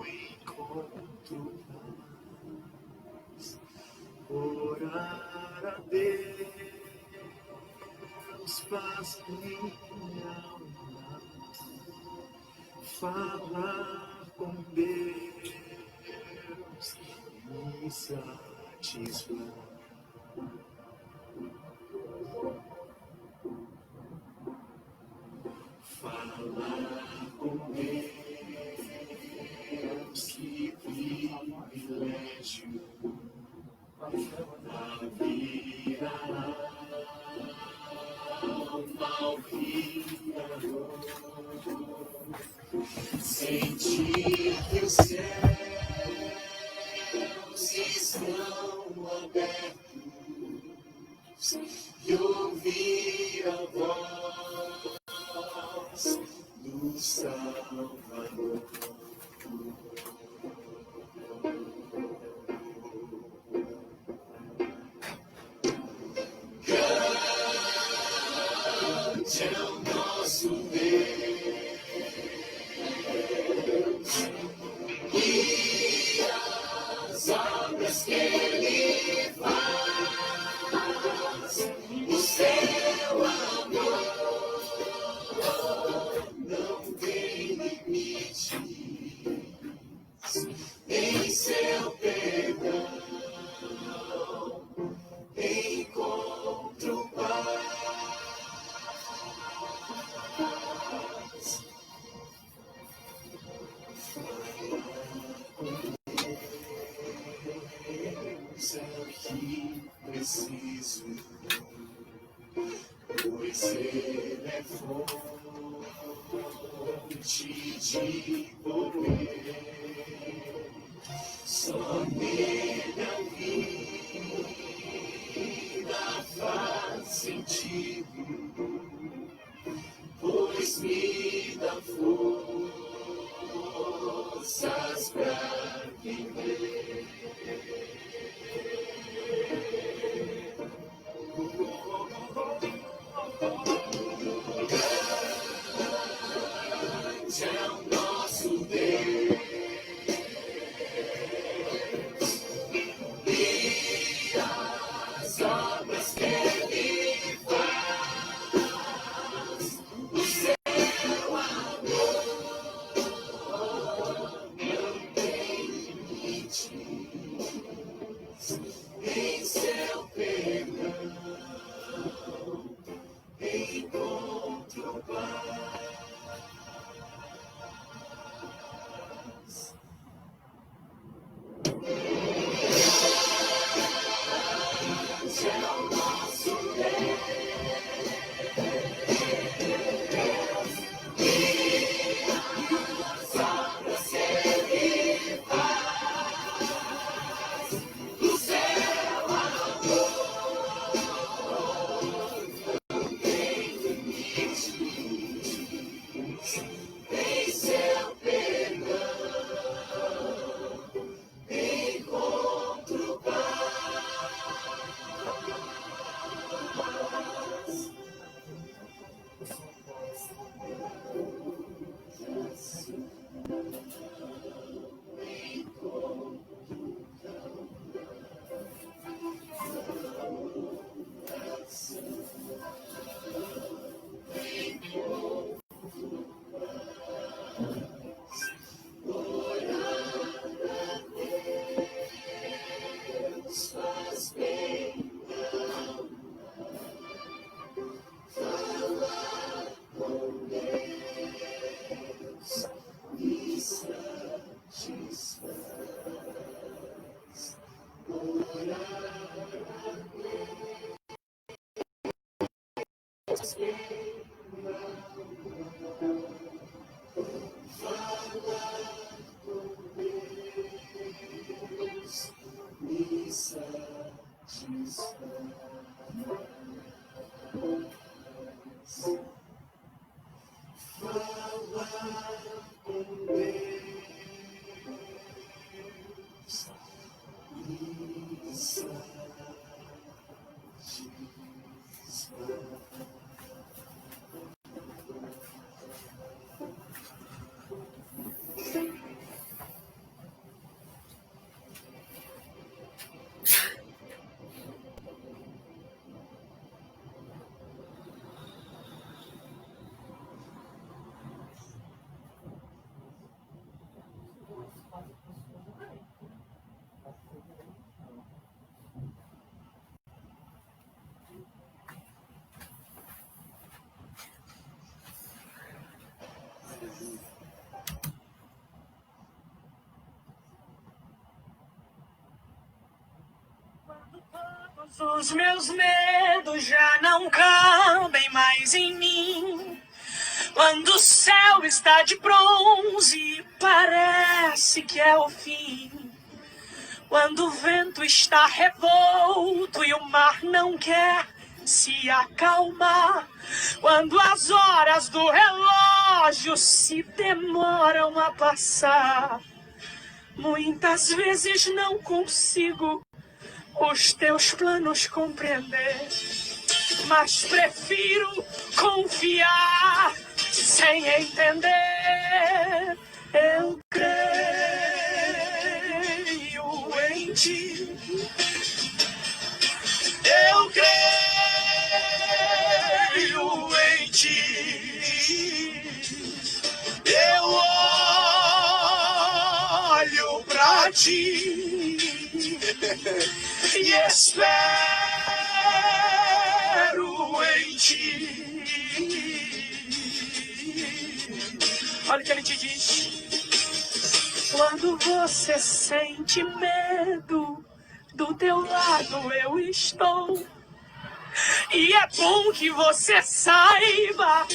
encontro paz, orar a Deus faz minha alma, falar com Deus me satisfaz. Falar com Deus, que privilégio, abrir a alma ao Criador, sentir que os céus estão abertos e ouvir a voz do Salvador. Grande é o nosso Deus e as obras que Ele faz, o seu amor não tem limites, em seu perdão encontro paz. Deus é o que preciso, pois Ele é fonte de poder. Só nele a vida faz sentido, pois me dá forças pra viver. Grande é o nosso Deus e as obras que Ele faz, o seu amor não tem limites, em seu perdão encontro paz. Grande é o nosso Deus e as obras que Ele faz, o seu amor não tem limites, em seu perdão encontro paz. Deus faz bem falar com Deus, me satisfaz. Orar a Deus faz bem falar com Deus, me satisfaz. Falar com Deus me satisfaz. Os meus medos já não cabem mais em mim. Quando o céu está de bronze, parece que é o fim. Quando o vento está revolto e o mar não quer se acalmar. Quando as horas do relógio se demoram a passar. Muitas vezes não consigo os teus planos compreender, mas prefiro confiar sem entender. Eu creio em ti. Eu creio em ti. Eu olho pra ti e espero em ti. Olha o que ele te diz. Quando você sente medo, do teu lado eu estou. E é bom que você saiba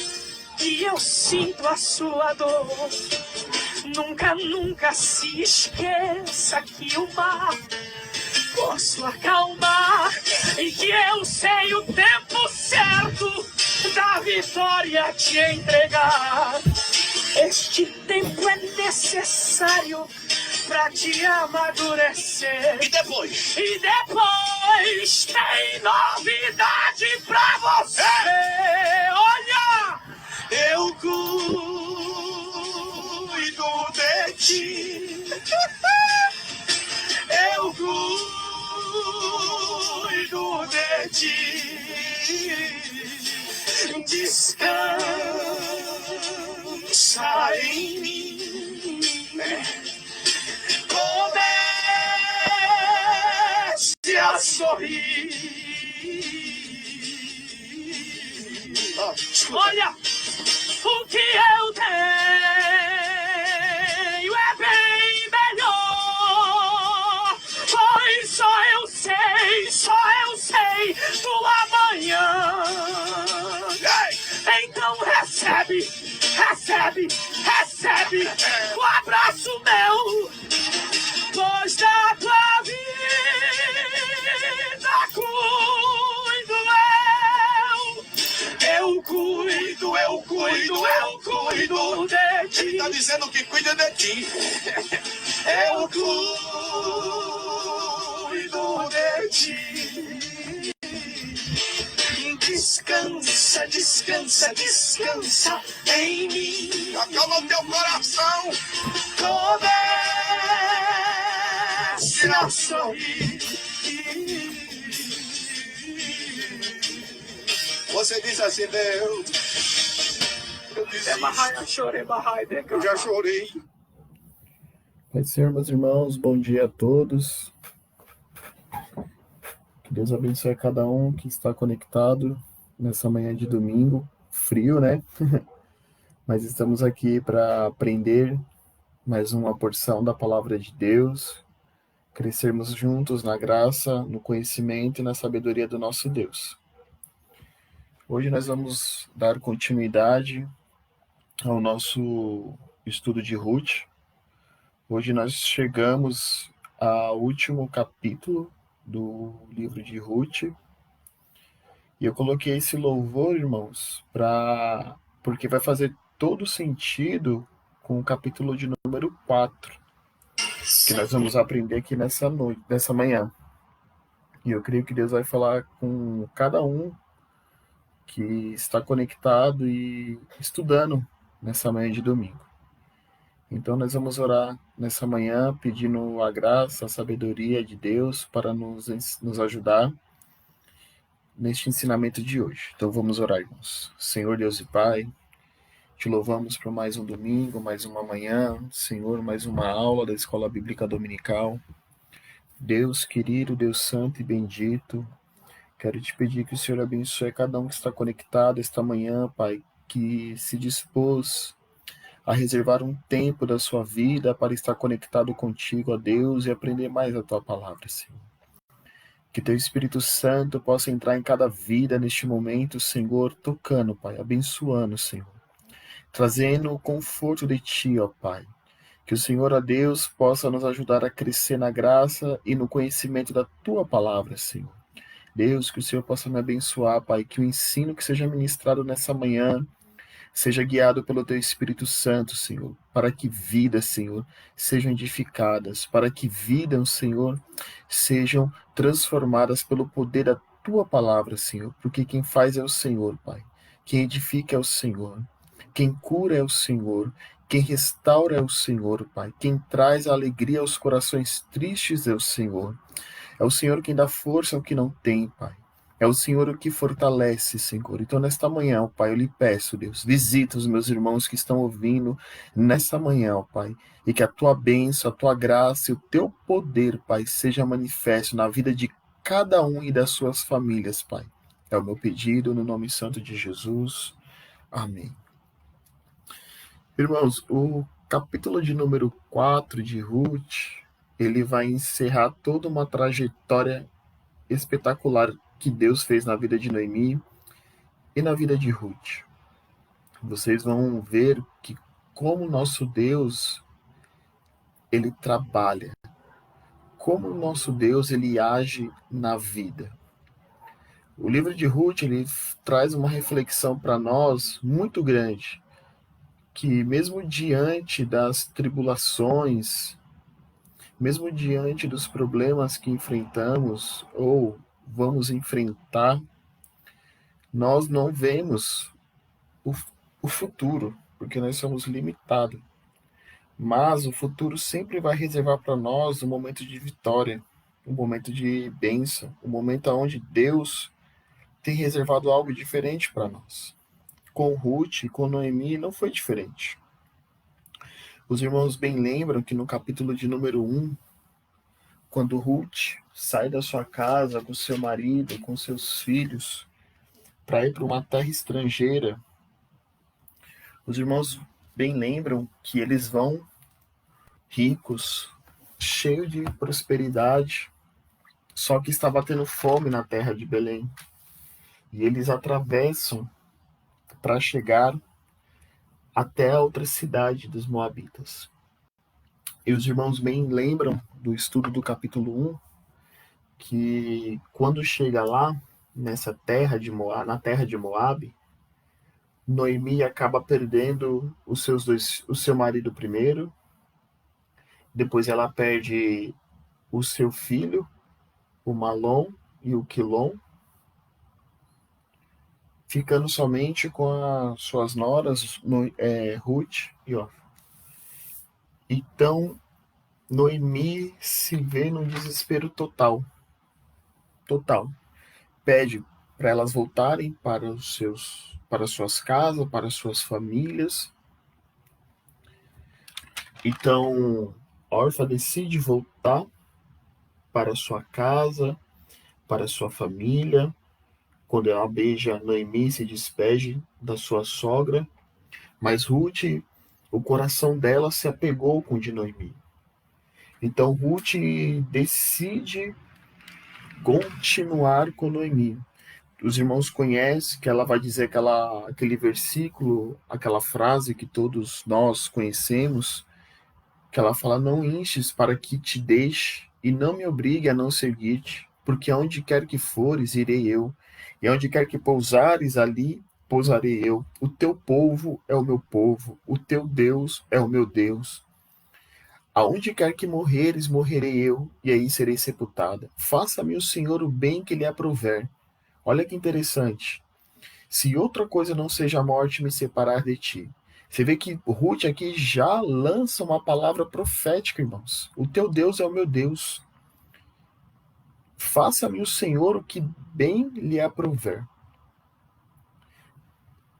que eu sinto a sua dor. Nunca, nunca se esqueça que o mar posso acalmar e que eu sei o tempo certo da vitória te entregar. Este tempo é necessário pra te amadurecer. E depois? E depois tem novidade pra você. Olha! Eu cuido de ti. Eu cuido de ti. Descansa em mim. Comece a sorrir. Olha, o que eu tenho é bem melhor. Pois só eu sei do amanhã. Então recebe o abraço meu. Pois da tua vida cuido eu cuido de ti. Ele tá dizendo que cuida de ti. Eu cuido de ti. Descansa, descansa, descansa em mim. Acalma o teu coração. Comece a sorrir. Você diz assim, Deus, eu já chorei. Pai do Senhor, meus irmãos, bom dia a todos. Que Deus abençoe cada um que está conectado nessa manhã de domingo. Frio, né? Mas estamos aqui para aprender mais uma porção da palavra de Deus, crescermos juntos na graça, no conhecimento e na sabedoria do nosso Deus. Hoje nós vamos dar continuidade ao nosso estudo de Ruth. Hoje nós chegamos ao último capítulo do livro de Ruth. E eu coloquei esse louvor, irmãos, porque vai fazer todo sentido com o capítulo de número 4, que nós vamos aprender aqui nessa manhã. E eu creio que Deus vai falar com cada um que está conectado e estudando nessa manhã de domingo. Então nós vamos orar nessa manhã, pedindo a graça, a sabedoria de Deus para nos ajudar neste ensinamento de hoje. Então vamos orar, irmãos. Senhor Deus e Pai, te louvamos por mais um domingo, mais uma manhã, Senhor, mais uma aula da Escola Bíblica Dominical. Deus querido, Deus santo e bendito, quero te pedir que o Senhor abençoe cada um que está conectado esta manhã, Pai, que se dispôs a reservar um tempo da sua vida para estar conectado contigo, ó Deus, e aprender mais a tua palavra, Senhor. Que teu Espírito Santo possa entrar em cada vida neste momento, Senhor, tocando, Pai, abençoando, Senhor, trazendo o conforto de ti, ó Pai. Que o Senhor, ó Deus, possa nos ajudar a crescer na graça e no conhecimento da tua palavra, Senhor. Deus, que o Senhor possa me abençoar, Pai, que o ensino que seja ministrado nessa manhã seja guiado pelo teu Espírito Santo, Senhor, para que vidas, Senhor, sejam edificadas, para que vidas, Senhor, sejam transformadas pelo poder da tua palavra, Senhor, porque quem faz é o Senhor, Pai. Quem edifica é o Senhor. Quem cura é o Senhor. Quem restaura é o Senhor, Pai. Quem traz a alegria aos corações tristes é o Senhor. É o Senhor quem dá força ao que não tem, Pai. É o Senhor o que fortalece, Senhor. Então, nesta manhã, ó Pai, eu lhe peço, Deus, visita os meus irmãos que estão ouvindo nessa manhã, ó Pai, e que a tua bênção, a tua graça e o teu poder, Pai, seja manifesto na vida de cada um e das suas famílias, Pai. É o meu pedido no nome santo de Jesus. Amém. Irmãos, o capítulo de número 4 de Ruth, ele vai encerrar toda uma trajetória espetacular que Deus fez na vida de Noemi e na vida de Ruth. Vocês vão ver que como o nosso Deus, ele trabalha, como o nosso Deus, ele age na vida. O livro de Ruth, ele traz uma reflexão para nós muito grande, que mesmo diante das tribulações, mesmo diante dos problemas que enfrentamos ou vamos enfrentar, nós não vemos o futuro, porque nós somos limitados. Mas o futuro sempre vai reservar para nós um momento de vitória, um momento de bênção, um momento onde Deus tem reservado algo diferente para nós. Com Ruth e com Noemi não foi diferente. Os irmãos bem lembram que no capítulo de número 1, quando Ruth sai da sua casa com seu marido, com seus filhos, para ir para uma terra estrangeira, os irmãos bem lembram que eles vão ricos, cheios de prosperidade, só que estava tendo fome na terra de Belém. E eles atravessam para chegar até a outra cidade dos Moabitas. E os irmãos bem lembram do estudo do capítulo 1, que quando chega lá, nessa terra de Moab, na terra de Moab, Noemi acaba perdendo o seu marido primeiro, depois ela perde o seu filho, o Malom e o Quilom, ficando somente com as suas noras, Ruth e Orfa. Então, Noemi se vê num desespero total. Pede para elas voltarem para suas casas, para suas famílias. Então, Orfa decide voltar para sua casa, para sua família. Quando ela beija Noemi, se despede da sua sogra. Mas Ruth, o coração dela se apegou com o de Noemi. Então Ruth decide continuar com Noemi. Os irmãos conhecem que ela vai dizer aquele versículo, aquela frase que todos nós conhecemos, que ela fala: não instes para que te deixe e não me obrigue a não seguir-te, porque aonde quer que fores, irei eu, e aonde quer que pousares, ali pousarei eu. O teu povo é o meu povo, o teu Deus é o meu Deus. Aonde quer que morreres, morrerei eu, e aí serei sepultada. Faça-me o Senhor o bem que lhe aprouver. Olha que interessante. Se outra coisa não seja a morte me separar de ti. Você vê que Ruth aqui já lança uma palavra profética, irmãos. O teu Deus é o meu Deus. Faça-me o Senhor o que bem lhe aprouver.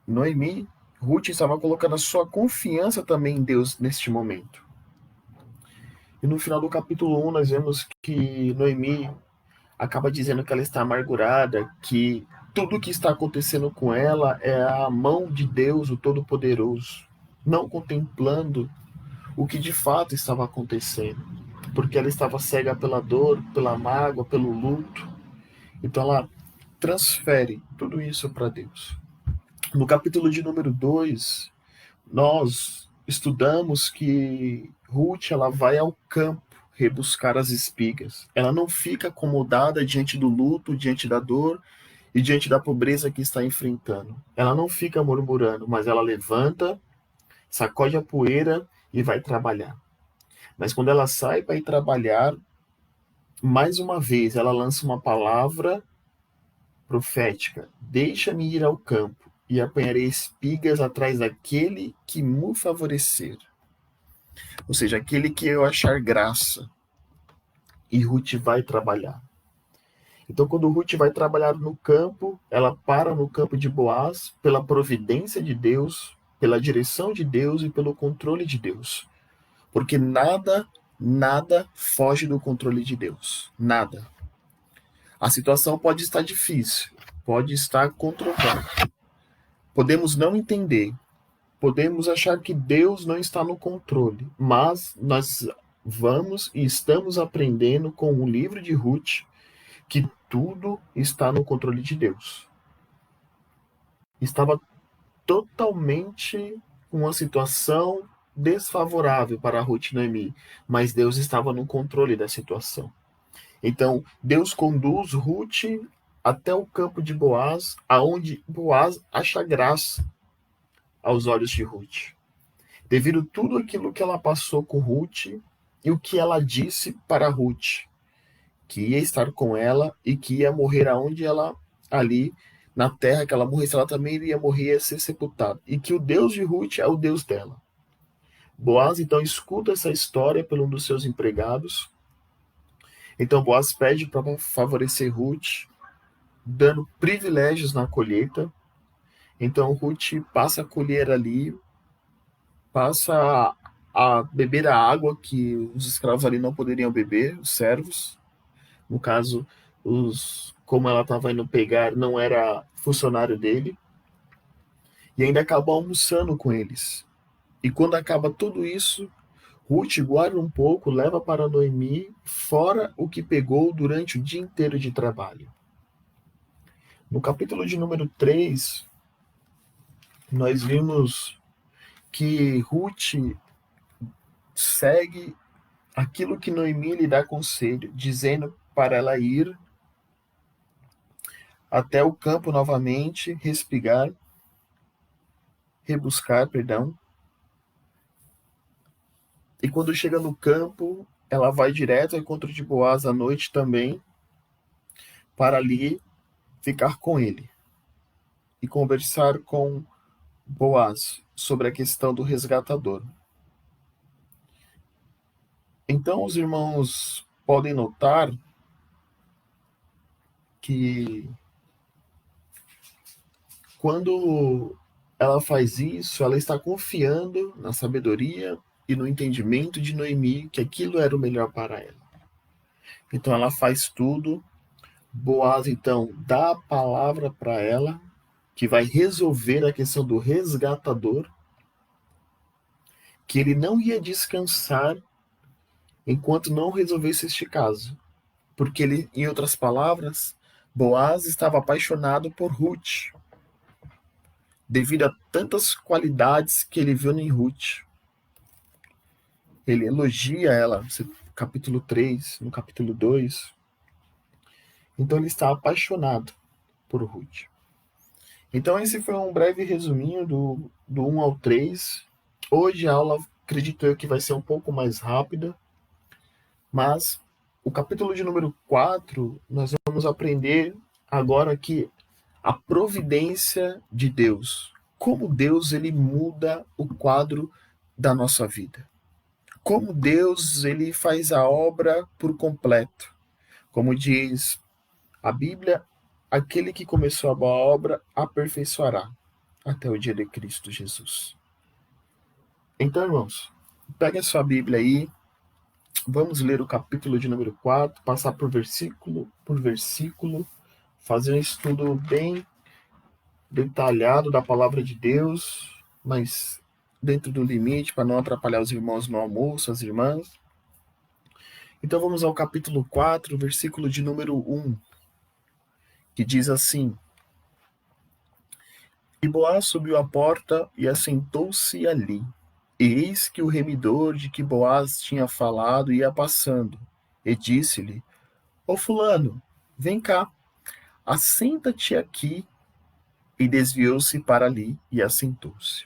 Noemi, Ruth estava colocando a sua confiança também em Deus neste momento. E no final do capítulo 1 nós vemos que Noemi acaba dizendo que ela está amargurada, que tudo o que está acontecendo com ela é a mão de Deus, o Todo-Poderoso. não contemplando o que de fato estava acontecendo, porque ela estava cega pela dor, pela mágoa, pelo luto. Então ela transfere tudo isso para Deus. No capítulo de número 2, nós estudamos que Ruth ela vai ao campo rebuscar as espigas. Ela não fica acomodada diante do luto, diante da dor e diante da pobreza que está enfrentando. Ela não fica murmurando, mas ela levanta, sacode a poeira e vai trabalhar. Mas quando ela sai para ir trabalhar, mais uma vez ela lança uma palavra profética: deixa-me ir ao campo e apanharei espigas atrás daquele que me favorecer. Ou seja, aquele que eu achar graça. E Ruth vai trabalhar. Então, quando Ruth vai trabalhar no campo, ela para no campo de Boaz pela providência de Deus, pela direção de Deus e pelo controle de Deus. Porque nada foge do controle de Deus. Nada. A situação pode estar difícil, pode estar controversa. Podemos não entender, podemos achar que Deus não está no controle, mas nós vamos e estamos aprendendo com o livro de Ruth que tudo está no controle de Deus. Estava totalmente uma situação desfavorável para Ruth e Noemi, mas Deus estava no controle da situação. Então, Deus conduz Ruth até o campo de Boaz, aonde Boaz acha graça aos olhos de Ruth. Devido a tudo aquilo que ela passou com Ruth e o que ela disse para Ruth, que ia estar com ela e que ia morrer aonde ela, ali na terra que ela morresse, ela também iria morrer e ia ser sepultada. E que o Deus de Ruth é o Deus dela. Boaz, então, escuta essa história por um dos seus empregados. Então, Boaz pede para favorecer Ruth, dando privilégios na colheita. Então, Ruth passa a colher ali, passa a beber a água que os escravos ali não poderiam beber, os servos. No caso, como ela estava indo pegar, não era funcionário dele. E ainda acaba almoçando com eles. E quando acaba tudo isso, Ruth guarda um pouco, leva para Noemi, fora o que pegou durante o dia inteiro de trabalho. No capítulo de número 3, nós vimos que Ruth segue aquilo que Noemi lhe dá conselho, dizendo para ela ir até o campo novamente, rebuscar. E quando chega no campo, ela vai direto ao encontro de Boaz à noite também, para ali ficar com ele e conversar com Boaz sobre a questão do resgatador. Então, os irmãos podem notar que quando ela faz isso, ela está confiando na sabedoria e no entendimento de Noemi, que aquilo era o melhor para ela. Então ela faz tudo. Boaz, então, dá a palavra para ela, que vai resolver a questão do resgatador, que ele não ia descansar enquanto não resolvesse este caso. Porque ele, em outras palavras, Boaz estava apaixonado por Ruth, devido a tantas qualidades que ele viu em Ruth. Ele elogia ela no capítulo 3, no capítulo 2. Então ele está apaixonado por Ruth. Então esse foi um breve resuminho do 1 ao 3. Hoje a aula, acredito eu, que vai ser um pouco mais rápida, mas o capítulo de número 4, nós vamos aprender agora aqui a providência de Deus. Como Deus ele muda o quadro da nossa vida. Como Deus ele faz a obra por completo. Como diz a Bíblia, aquele que começou a boa obra aperfeiçoará até o dia de Cristo Jesus. Então, irmãos, pega a sua Bíblia aí, vamos ler o capítulo de número 4, passar por versículo, fazer um estudo bem detalhado da palavra de Deus, mas dentro do limite, para não atrapalhar os irmãos no almoço, as irmãs. Então vamos ao capítulo 4, versículo de número 1, que diz assim: E Boaz subiu à porta e assentou-se ali. E eis que o remidor de que Boaz tinha falado ia passando, e disse-lhe: Ô fulano, vem cá, assenta-te aqui. E desviou-se para ali e assentou-se.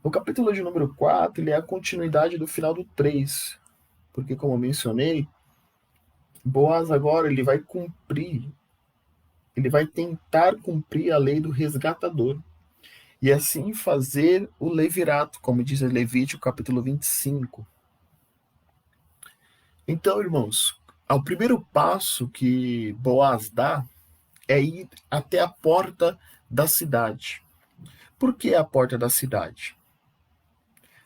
O capítulo de número 4 ele é a continuidade do final do 3, porque, como eu mencionei, Boaz agora ele vai tentar cumprir a lei do resgatador, e assim fazer o levirato, como diz Levítico capítulo 25. Então, irmãos, o primeiro passo que Boaz dá é ir até a porta da cidade. Por que a porta da cidade?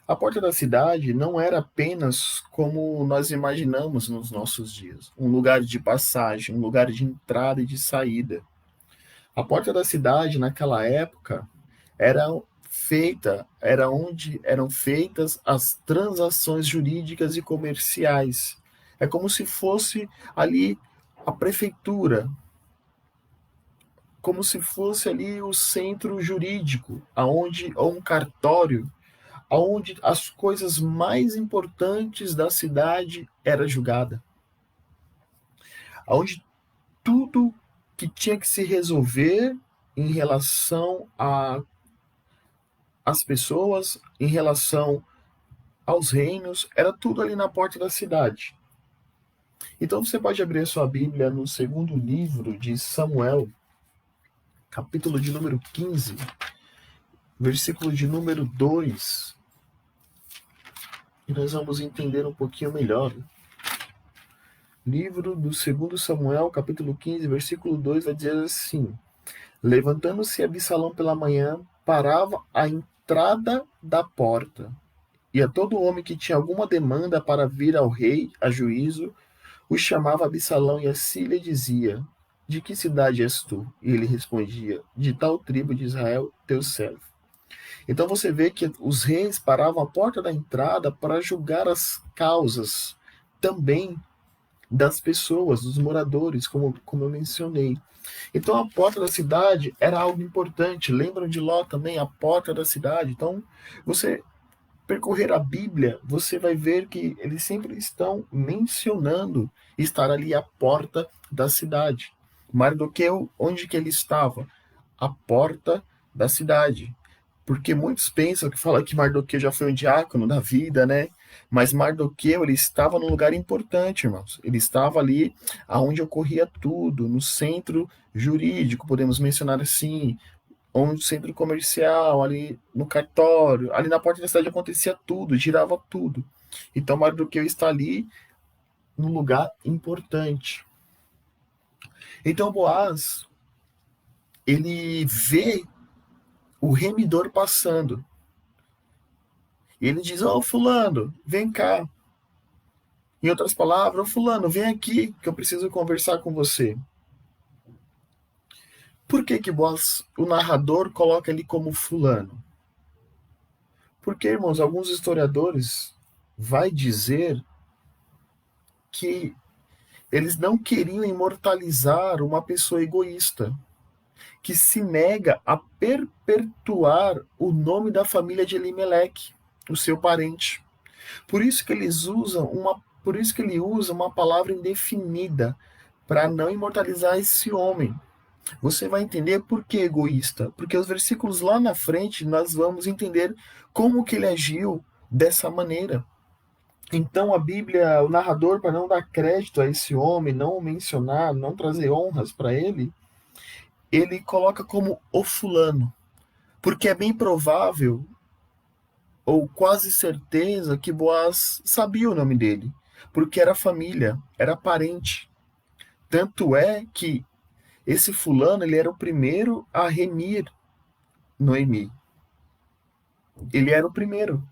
A porta da cidade não era apenas como nós imaginamos nos nossos dias, um lugar de passagem, um lugar de entrada e de saída. A porta da cidade, naquela época, era onde eram feitas as transações jurídicas e comerciais. É como se fosse ali a prefeitura, como se fosse ali o centro jurídico, ou um cartório, aonde as coisas mais importantes da cidade era julgada, aonde tudo que tinha que se resolver em relação às pessoas, em relação aos reinos, era tudo ali na porta da cidade. Então você pode abrir a sua Bíblia no segundo livro de Samuel, capítulo de número 15, versículo de número 2, e nós vamos entender um pouquinho melhor. Livro do 2 Samuel, capítulo 15, versículo 2, vai dizer assim: Levantando-se Absalão pela manhã, parava à entrada da porta, e a todo homem que tinha alguma demanda para vir ao rei a juízo, o chamava Absalão e assim lhe dizia: De que cidade és tu? E ele respondia: De tal tribo de Israel, teu servo. Então você vê que os reis paravam à porta da entrada para julgar as causas também das pessoas, dos moradores, como eu mencionei. Então a porta da cidade era algo importante. Lembram de Ló também, a porta da cidade. Então, você percorrer a Bíblia, você vai ver que eles sempre estão mencionando estar ali à porta da cidade. Mardoqueu, onde que ele estava? À porta da cidade. Porque muitos pensam que fala que Mardoqueu já foi um diácono da vida, né? Mas Mardoqueu, ele estava num lugar importante, irmãos. Ele estava ali aonde ocorria tudo, no centro jurídico, podemos mencionar assim, onde o centro comercial, ali no cartório, ali na porta da cidade acontecia tudo, girava tudo. Então Mardoqueu está ali num lugar importante. Então Boaz, ele vê o remidor passando. E ele diz: Ô fulano, vem cá. Em outras palavras: Ô fulano, vem aqui que eu preciso conversar com você. Por que Boaz, o narrador, coloca ele como fulano? Porque, irmãos, alguns historiadores vai dizer que eles não queriam imortalizar uma pessoa egoísta, que se nega a perpetuar o nome da família de Elimeleque, o seu parente. Por isso que ele usa uma palavra indefinida para não imortalizar esse homem. Você vai entender por que egoísta, porque os versículos lá na frente nós vamos entender como que ele agiu dessa maneira. Então a Bíblia, o narrador, para não dar crédito a esse homem, não o mencionar, não trazer honras para ele coloca como o fulano, porque é bem provável, ou quase certeza, que Boaz sabia o nome dele, porque era família, era parente. Tanto é que esse fulano, ele era o primeiro a remir Noemi. Ele era o primeiro.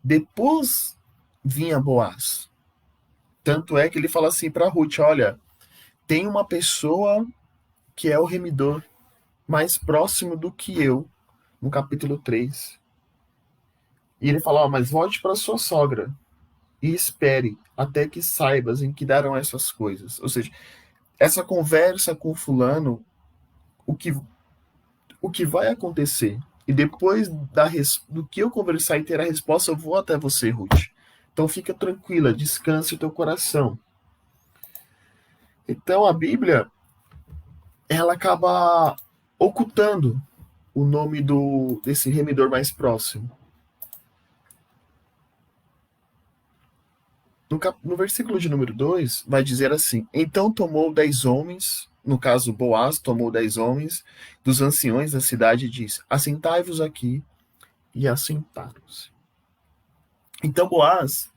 Depois vinha Boaz. Tanto é que ele fala assim para Ruth: olha, tem uma pessoa que é o remidor mais próximo do que eu no capítulo 3. E ele fala, mas volte para sua sogra e espere até que saibas em que darão essas coisas. Ou seja, essa conversa com fulano, o que vai acontecer. E depois do que eu conversar e ter a resposta, eu vou até você, Ruth. Então fica tranquila, descanse o teu coração. Então a Bíblia, ela acaba ocultando o nome desse remidor mais próximo. No versículo de número 2, vai dizer assim, então tomou 10 homens, no caso Boaz tomou 10 homens dos anciões da cidade e disse, assentai-vos aqui, e assentaram-se. Então Boaz,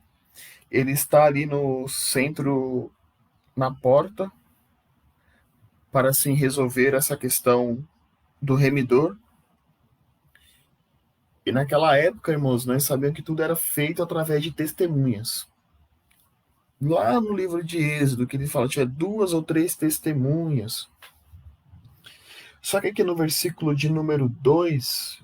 ele está ali no centro, na porta, para assim resolver essa questão do remidor. E naquela época, irmãos, nós sabíamos que tudo era feito através de testemunhas. Lá no livro de Êxodo, que ele fala que tinha 2 ou 3 testemunhas. Só que aqui no versículo de número 2,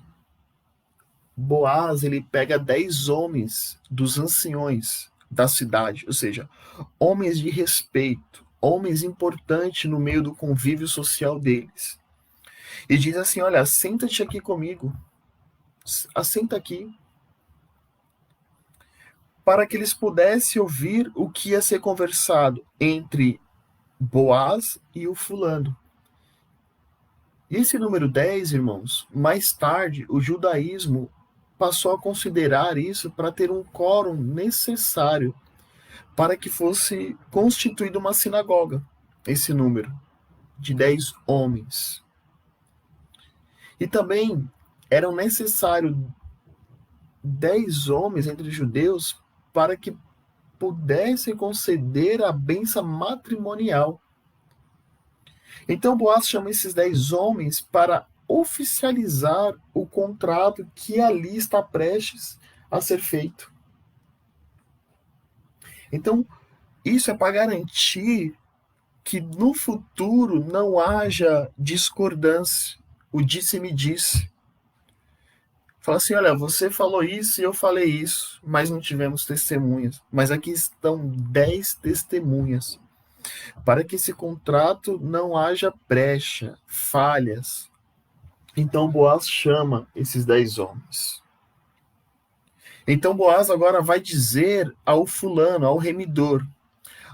Boaz, ele pega 10 homens dos anciões da cidade, ou seja, homens de respeito, homens importantes no meio do convívio social deles. E diz assim, olha, senta-te aqui comigo, assenta aqui, para que eles pudessem ouvir o que ia ser conversado entre Boaz e o fulano. E esse número 10, irmãos, mais tarde o judaísmo passou a considerar isso para ter um quórum necessário para que fosse constituída uma sinagoga, esse número de 10 homens. E também eram necessários 10 homens entre os judeus para que pudessem conceder a bênção matrimonial. Então Boaz chama esses 10 homens para oficializar o contrato que ali está prestes a ser feito. Então, isso é para garantir que no futuro não haja discordância, o disse-me-disse. Fala assim, olha, você falou isso e eu falei isso, mas não tivemos testemunhas. Mas aqui estão 10 testemunhas, para que esse contrato não haja brecha, falhas. Então Boaz chama esses 10 homens. Então Boaz agora vai dizer ao fulano, ao remidor,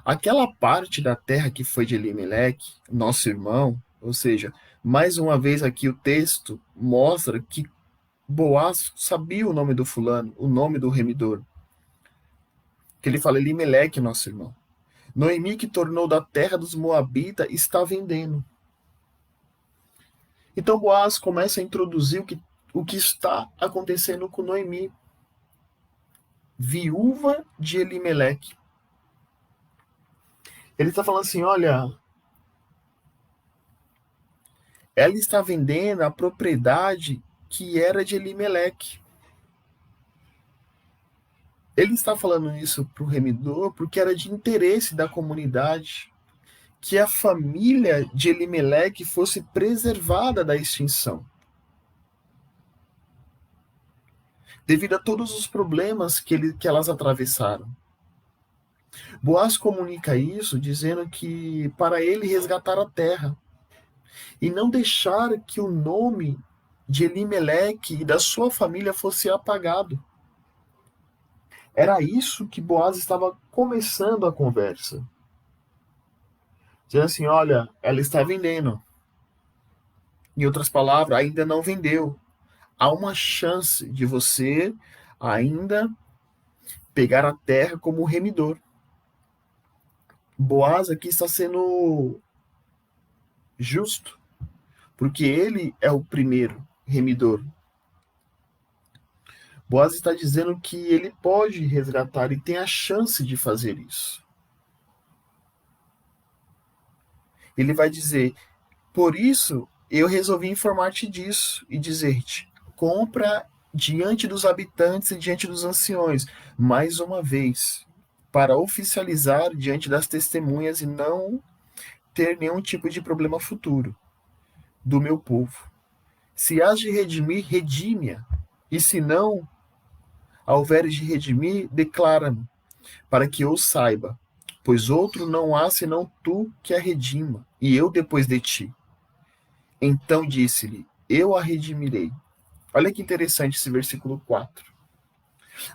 aquela parte da terra que foi de Elimeleque, nosso irmão, ou seja, mais uma vez aqui o texto mostra que Boaz sabia o nome do fulano, o nome do remidor. Que ele fala, Elimeleque, nosso irmão. Noemi, que tornou da terra dos Moabitas, está vendendo. Então Boaz começa a introduzir o que está acontecendo com Noemi, viúva de Elimeleque. Ele está falando assim, olha, ela está vendendo a propriedade que era de Elimeleque. Ele está falando isso para o remidor porque era de interesse da comunidade que a família de Elimeleque fosse preservada da extinção. Devido a todos os problemas que elas atravessaram. Boaz comunica isso dizendo que para ele resgatar a terra e não deixar que o nome de Elimeleque e da sua família fosse apagado. Era isso que Boaz estava começando a conversa. Dizendo assim, olha, ela está vendendo. Em outras palavras, ainda não vendeu. Há uma chance de você ainda pegar a terra como remidor. Boaz aqui está sendo justo, porque ele é o primeiro remidor. Boaz está dizendo que ele pode resgatar e tem a chance de fazer isso. Ele vai dizer, por isso eu resolvi informar-te disso e dizer-te, compra diante dos habitantes e diante dos anciões, mais uma vez, para oficializar diante das testemunhas e não ter nenhum tipo de problema futuro do meu povo. Se hás de redimir, redime-a. E se não houveres de redimir, declara-me, para que eu saiba. Pois outro não há senão tu que a redima, e eu depois de ti. Então disse-lhe, eu a redimirei. Olha que interessante esse versículo 4.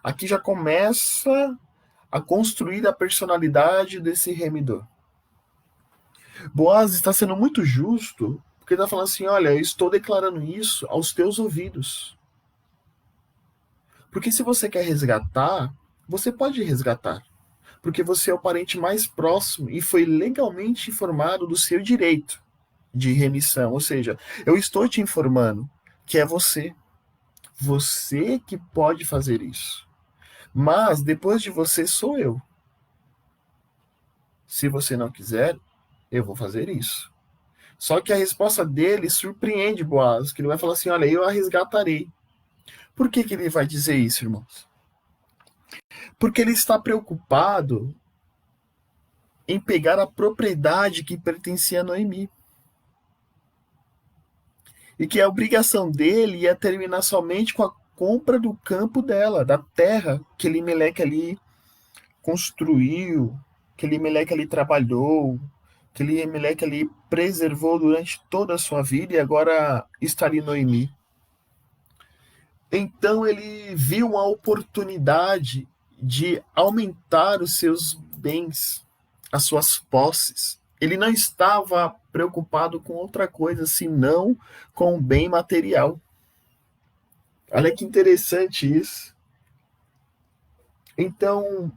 Aqui já começa a construir a personalidade desse remidor. Boaz está sendo muito justo, porque está falando assim, olha, eu estou declarando isso aos teus ouvidos. Porque se você quer resgatar, você pode resgatar. Porque você é o parente mais próximo e foi legalmente informado do seu direito de remissão. Ou seja, eu estou te informando que é você. Você que pode fazer isso. Mas depois de você sou eu. Se você não quiser, eu vou fazer isso. Só que a resposta dele surpreende Boaz, que ele vai falar assim, olha, eu a resgatarei. Por que ele vai dizer isso, irmãos? Porque ele está preocupado em pegar a propriedade que pertencia a Noemi. E que a obrigação dele ia terminar somente com a compra do campo dela, da terra que Elimeleque ali construiu, que Elimeleque ali trabalhou, que Elimeleque ali preservou durante toda a sua vida e agora está ali Noemi. Então ele viu uma oportunidade de aumentar os seus bens, as suas posses. Ele não estava preocupado com outra coisa senão com o bem material. Olha que interessante isso. Então,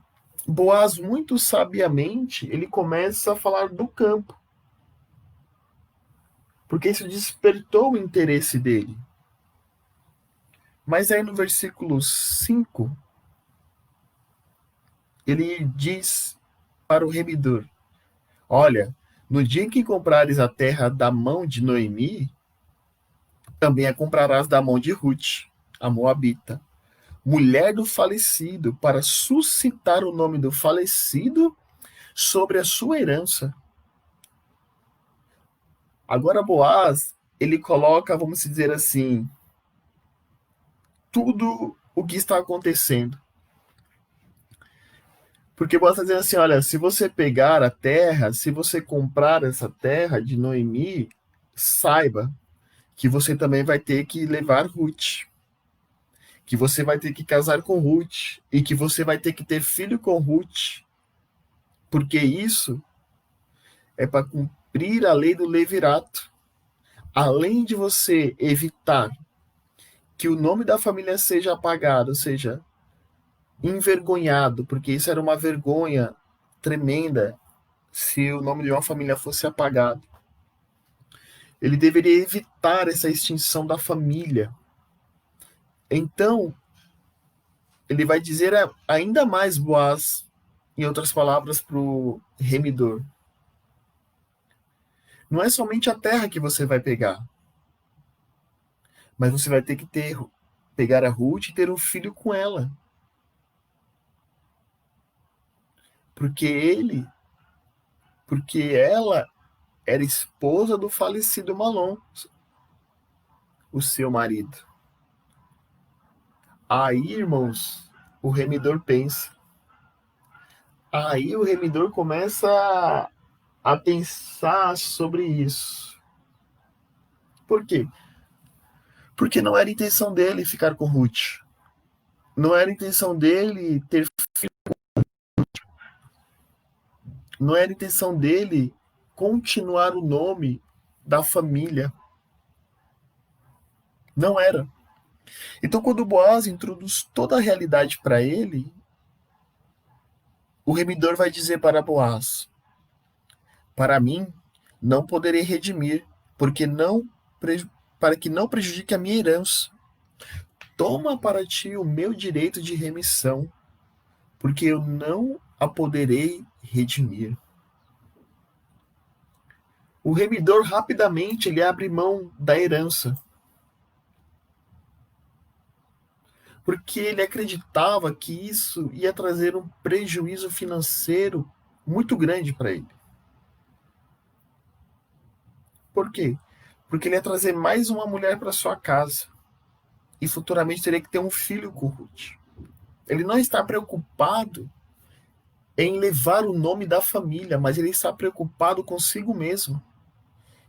Boaz, muito sabiamente, ele começa a falar do campo. Porque isso despertou o interesse dele. Mas aí no versículo 5, ele diz para o remidor, olha, no dia em que comprares a terra da mão de Noemi, também a comprarás da mão de Ruth, a moabita, mulher do falecido, para suscitar o nome do falecido sobre a sua herança. Agora Boaz, ele coloca, vamos dizer assim, tudo o que está acontecendo. Porque Boaz está dizendo assim, olha, se você pegar a terra, se você comprar essa terra de Noemi, saiba que você também vai ter que levar Ruth, que você vai ter que casar com Ruth, e que você vai ter que ter filho com Ruth, porque isso é para cumprir a lei do levirato. Além de você evitar que o nome da família seja apagado, ou seja, envergonhado, porque isso era uma vergonha tremenda se o nome de uma família fosse apagado. Ele deveria evitar essa extinção da família. Então, ele vai dizer ainda mais Boaz, em outras palavras, para o remidor. Não é somente a terra que você vai pegar, mas você vai ter que pegar a Ruth e ter um filho com ela. Porque ela era esposa do falecido Malom, o seu marido. Aí, irmãos, o remidor pensa. Aí o remidor começa a pensar sobre isso. Por quê? Porque não era a intenção dele ficar com Ruth. Não era a intenção dele ter filho. Não era a intenção dele continuar o nome da família. Não era. Então, quando Boaz introduz toda a realidade para ele, o remidor vai dizer para Boaz, para mim, não poderei redimir, para que não prejudique a minha herança. Toma para ti o meu direito de remissão, porque eu não a poderei redimir. O remidor rapidamente ele abre mão da herança. Porque ele acreditava que isso ia trazer um prejuízo financeiro muito grande para ele. Por quê? porque ele ia trazer mais uma mulher para sua casa e futuramente teria que ter um filho com Ruth. Ele não está preocupado em levar o nome da família, mas ele está preocupado consigo mesmo.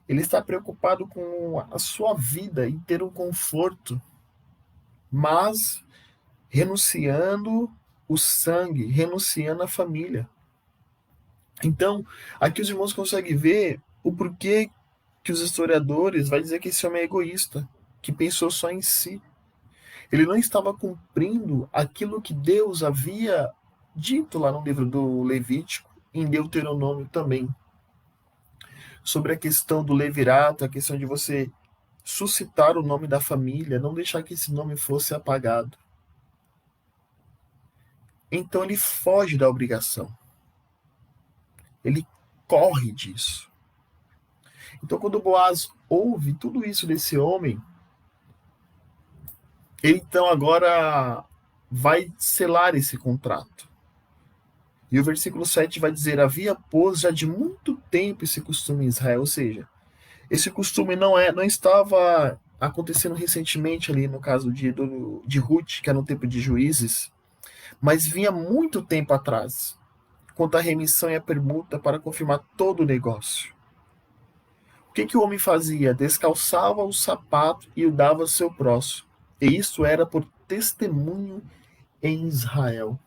Ele está preocupado com a sua vida e ter um conforto, mas renunciando o sangue, renunciando a família. Então, aqui os irmãos conseguem ver o porquê que os historiadores vai dizer que esse homem é egoísta, que pensou só em si. Ele não estava cumprindo aquilo que Deus havia dito lá no livro do Levítico, em Deuteronômio também, sobre a questão do levirato, a questão de você suscitar o nome da família, não deixar que esse nome fosse apagado. Então ele foge da obrigação. Ele corre disso. Então quando Boaz ouve tudo isso desse homem, ele então agora vai selar esse contrato. E o versículo 7 vai dizer: havia, pois, já de muito tempo esse costume em Israel. Ou seja, esse costume não estava acontecendo recentemente ali no caso de Ruth, que era no tempo de Juízes, mas vinha muito tempo atrás, quanto à remissão e a permuta para confirmar todo o negócio. O que o homem fazia? Descalçava o sapato e o dava ao seu próximo. E isso era por testemunho em Israel.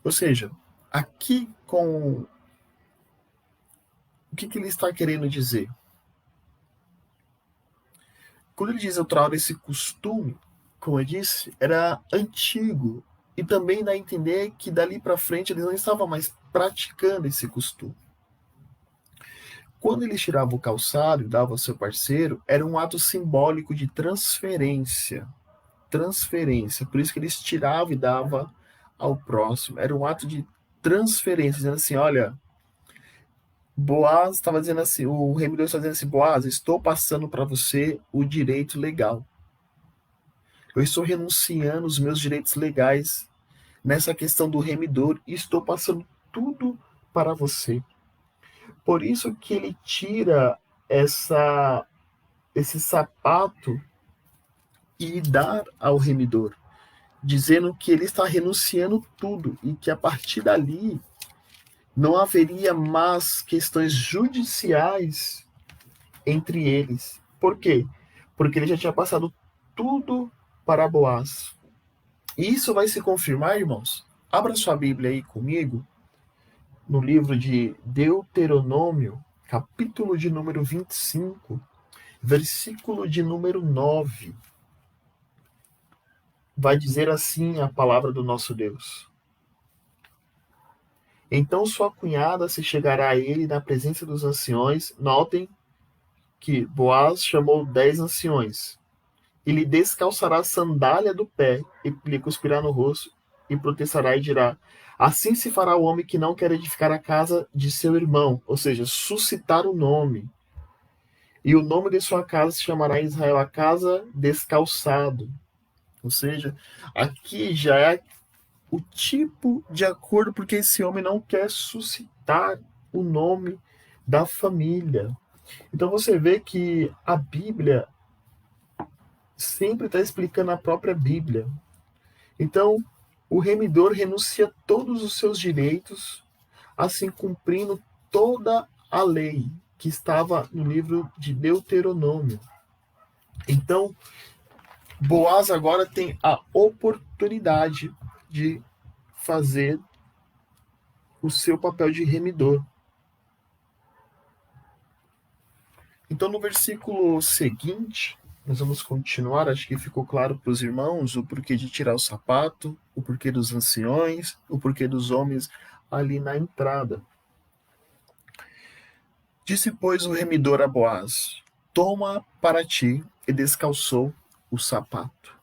Ou seja, aqui com o que ele está querendo dizer? Quando ele diz outrora esse costume, como eu disse, era antigo. E também dá a entender que dali para frente eles não estavam mais praticando esse costume. Quando ele tirava o calçado e dava ao seu parceiro, era um ato simbólico de transferência. Transferência. Por isso que eles tiravam e davam ao próximo. Era um ato de transferência, dizendo assim, olha, Boaz estava dizendo assim, o remidor está dizendo assim, Boaz, estou passando para você o direito legal. Eu estou renunciando os meus direitos legais nessa questão do remidor e estou passando tudo para você. Por isso que ele tira esse sapato e dá ao remidor, dizendo que ele está renunciando tudo e que a partir dali não haveria mais questões judiciais entre eles. Por quê? Porque ele já tinha passado tudo para Boaz. E isso vai se confirmar, irmãos. Abra sua Bíblia aí comigo, no livro de Deuteronômio, capítulo de número 25, versículo de número 9. Vai dizer assim a palavra do nosso Deus. Então sua cunhada se chegará a ele na presença dos anciões. Notem que Boaz chamou 10 anciões. E lhe descalçará a sandália do pé, e lhe cuspirá no rosto, e protestará e dirá: assim se fará o homem que não quer edificar a casa de seu irmão, ou seja, suscitar o nome. E o nome de sua casa se chamará em Israel a casa descalçado. Ou seja, aqui já é o tipo de acordo porque esse homem não quer suscitar o nome da família. Então você vê que a Bíblia sempre está explicando a própria Bíblia. Então, o remidor renuncia a todos os seus direitos, assim cumprindo toda a lei que estava no livro de Deuteronômio. Então, Boaz agora tem a oportunidade de fazer o seu papel de remidor. Então, no versículo seguinte, nós vamos continuar. Acho que ficou claro para os irmãos o porquê de tirar o sapato, o porquê dos anciões, o porquê dos homens ali na entrada. Disse, pois, o remidor a Boaz: toma para ti, e descalçou o sapato.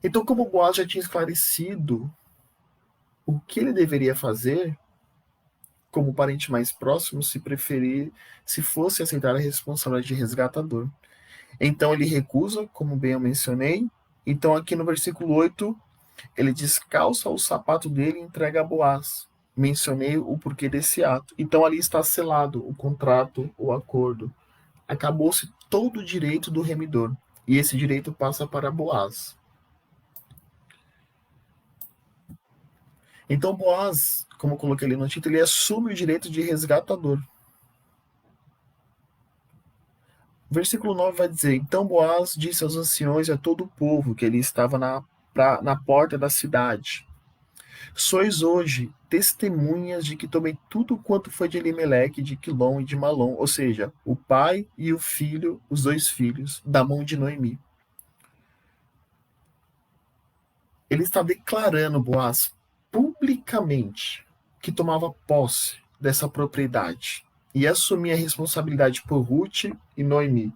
Então, como Boaz já tinha esclarecido o que ele deveria fazer, como parente mais próximo, se fosse aceitar a responsabilidade de resgatador. Então ele recusa, como bem eu mencionei. Então aqui no versículo 8, ele descalça o sapato dele e entrega a Boaz. mencionei o porquê desse ato. Então ali está selado o contrato, o acordo. Acabou-se todo o direito do remidor. E esse direito passa para Boaz. Então Boaz, como eu coloquei ali no título, ele assume o direito de resgatador. Versículo 9 vai dizer: Então Boaz disse aos anciões e a todo o povo que ele estava na porta da cidade: Sois hoje testemunhas de que tomei tudo quanto foi de Elimeleque, de Quilom e de Malom, ou seja, o pai e o filho, os dois filhos, da mão de Noemi. Ele está declarando, Boaz, publicamente, que tomava posse dessa propriedade e assumia a responsabilidade por Ruth e Noemi,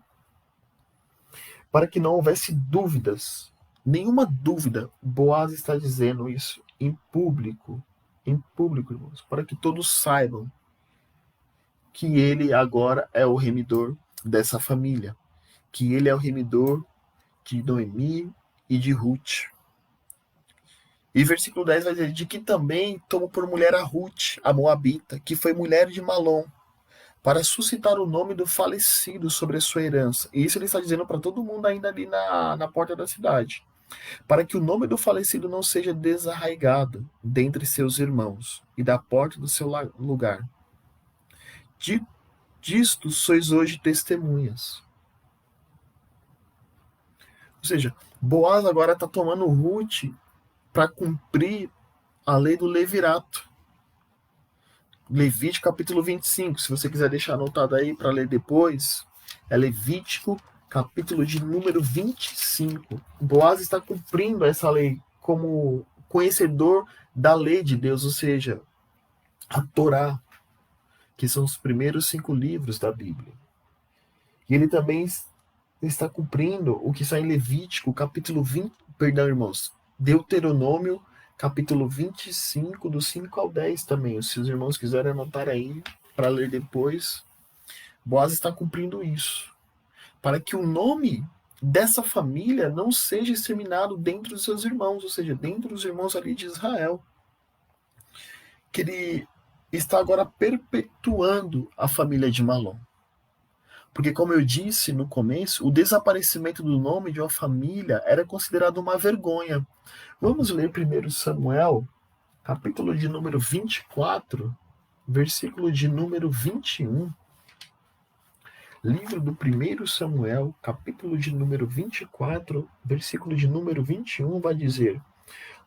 para que não houvesse dúvidas, nenhuma dúvida. Boaz está dizendo isso em público, irmãos, para que todos saibam que ele agora é o remidor dessa família, que ele é o remidor de Noemi e de Ruth. E versículo 10 vai dizer: de que também tomou por mulher a Ruth, a Moabita, que foi mulher de Malom, para suscitar o nome do falecido sobre a sua herança. E isso ele está dizendo para todo mundo ainda ali na porta da cidade. Para que o nome do falecido não seja desarraigado dentre seus irmãos e da porta do seu lugar. Disto sois hoje testemunhas. Ou seja, Boaz agora está tomando Ruth para cumprir a lei do levirato. Levítico capítulo 25, se você quiser deixar anotado aí para ler depois, é Levítico capítulo de número 25. Boaz está cumprindo essa lei como conhecedor da lei de Deus, ou seja, a Torá, que são os primeiros 5 livros da Bíblia. E ele também está cumprindo o que está em Levítico capítulo 20, perdão, irmãos, Deuteronômio capítulo 25, do 5 ao 10 também. Se os irmãos quiserem anotar aí para ler depois, Boaz está cumprindo isso, para que o nome dessa família não seja exterminado dentro dos seus irmãos, ou seja, dentro dos irmãos ali de Israel. Que ele está agora perpetuando a família de Malom. Porque, como eu disse no começo, o desaparecimento do nome de uma família era considerado uma vergonha. Vamos ler 1 Samuel, capítulo de número 24, versículo de número 21. Livro do 1 Samuel, capítulo de número 24, versículo de número 21, vai dizer: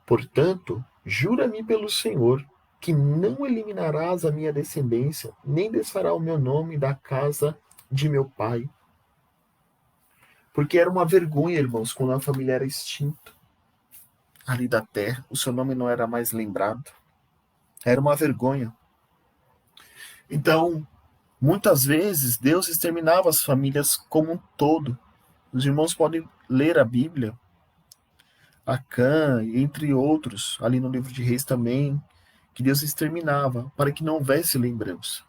Portanto, jura-me pelo Senhor, que não eliminarás a minha descendência, nem desfará o meu nome da casa de meu pai. Porque era uma vergonha, irmãos, quando a família era extinta ali da terra, o seu nome não era mais lembrado. Era uma vergonha. Então, muitas vezes, Deus exterminava as famílias como um todo. Os irmãos podem ler a Bíblia, Acã, entre outros, ali no livro de Reis também, que Deus exterminava para que não houvesse lembrança.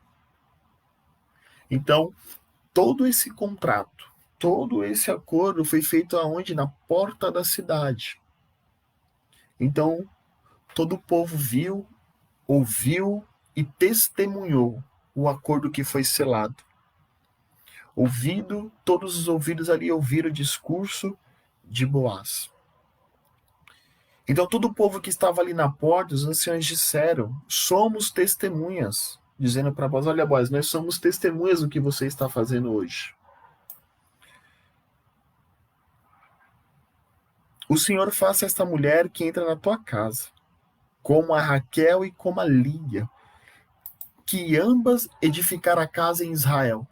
Então, todo esse contrato, todo esse acordo foi feito aonde? Na porta da cidade. Então, todo o povo viu, ouviu e testemunhou o acordo que foi selado. Todos os ouvidos ali ouviram o discurso de Boaz. Então todo o povo que estava ali na porta, os anciãos disseram: somos testemunhas, dizendo para Boaz: olha, Boaz, nós somos testemunhas do que você está fazendo hoje. O Senhor faça esta mulher que entra na tua casa, como a Raquel e como a Lia, que ambas edificaram a casa em Israel,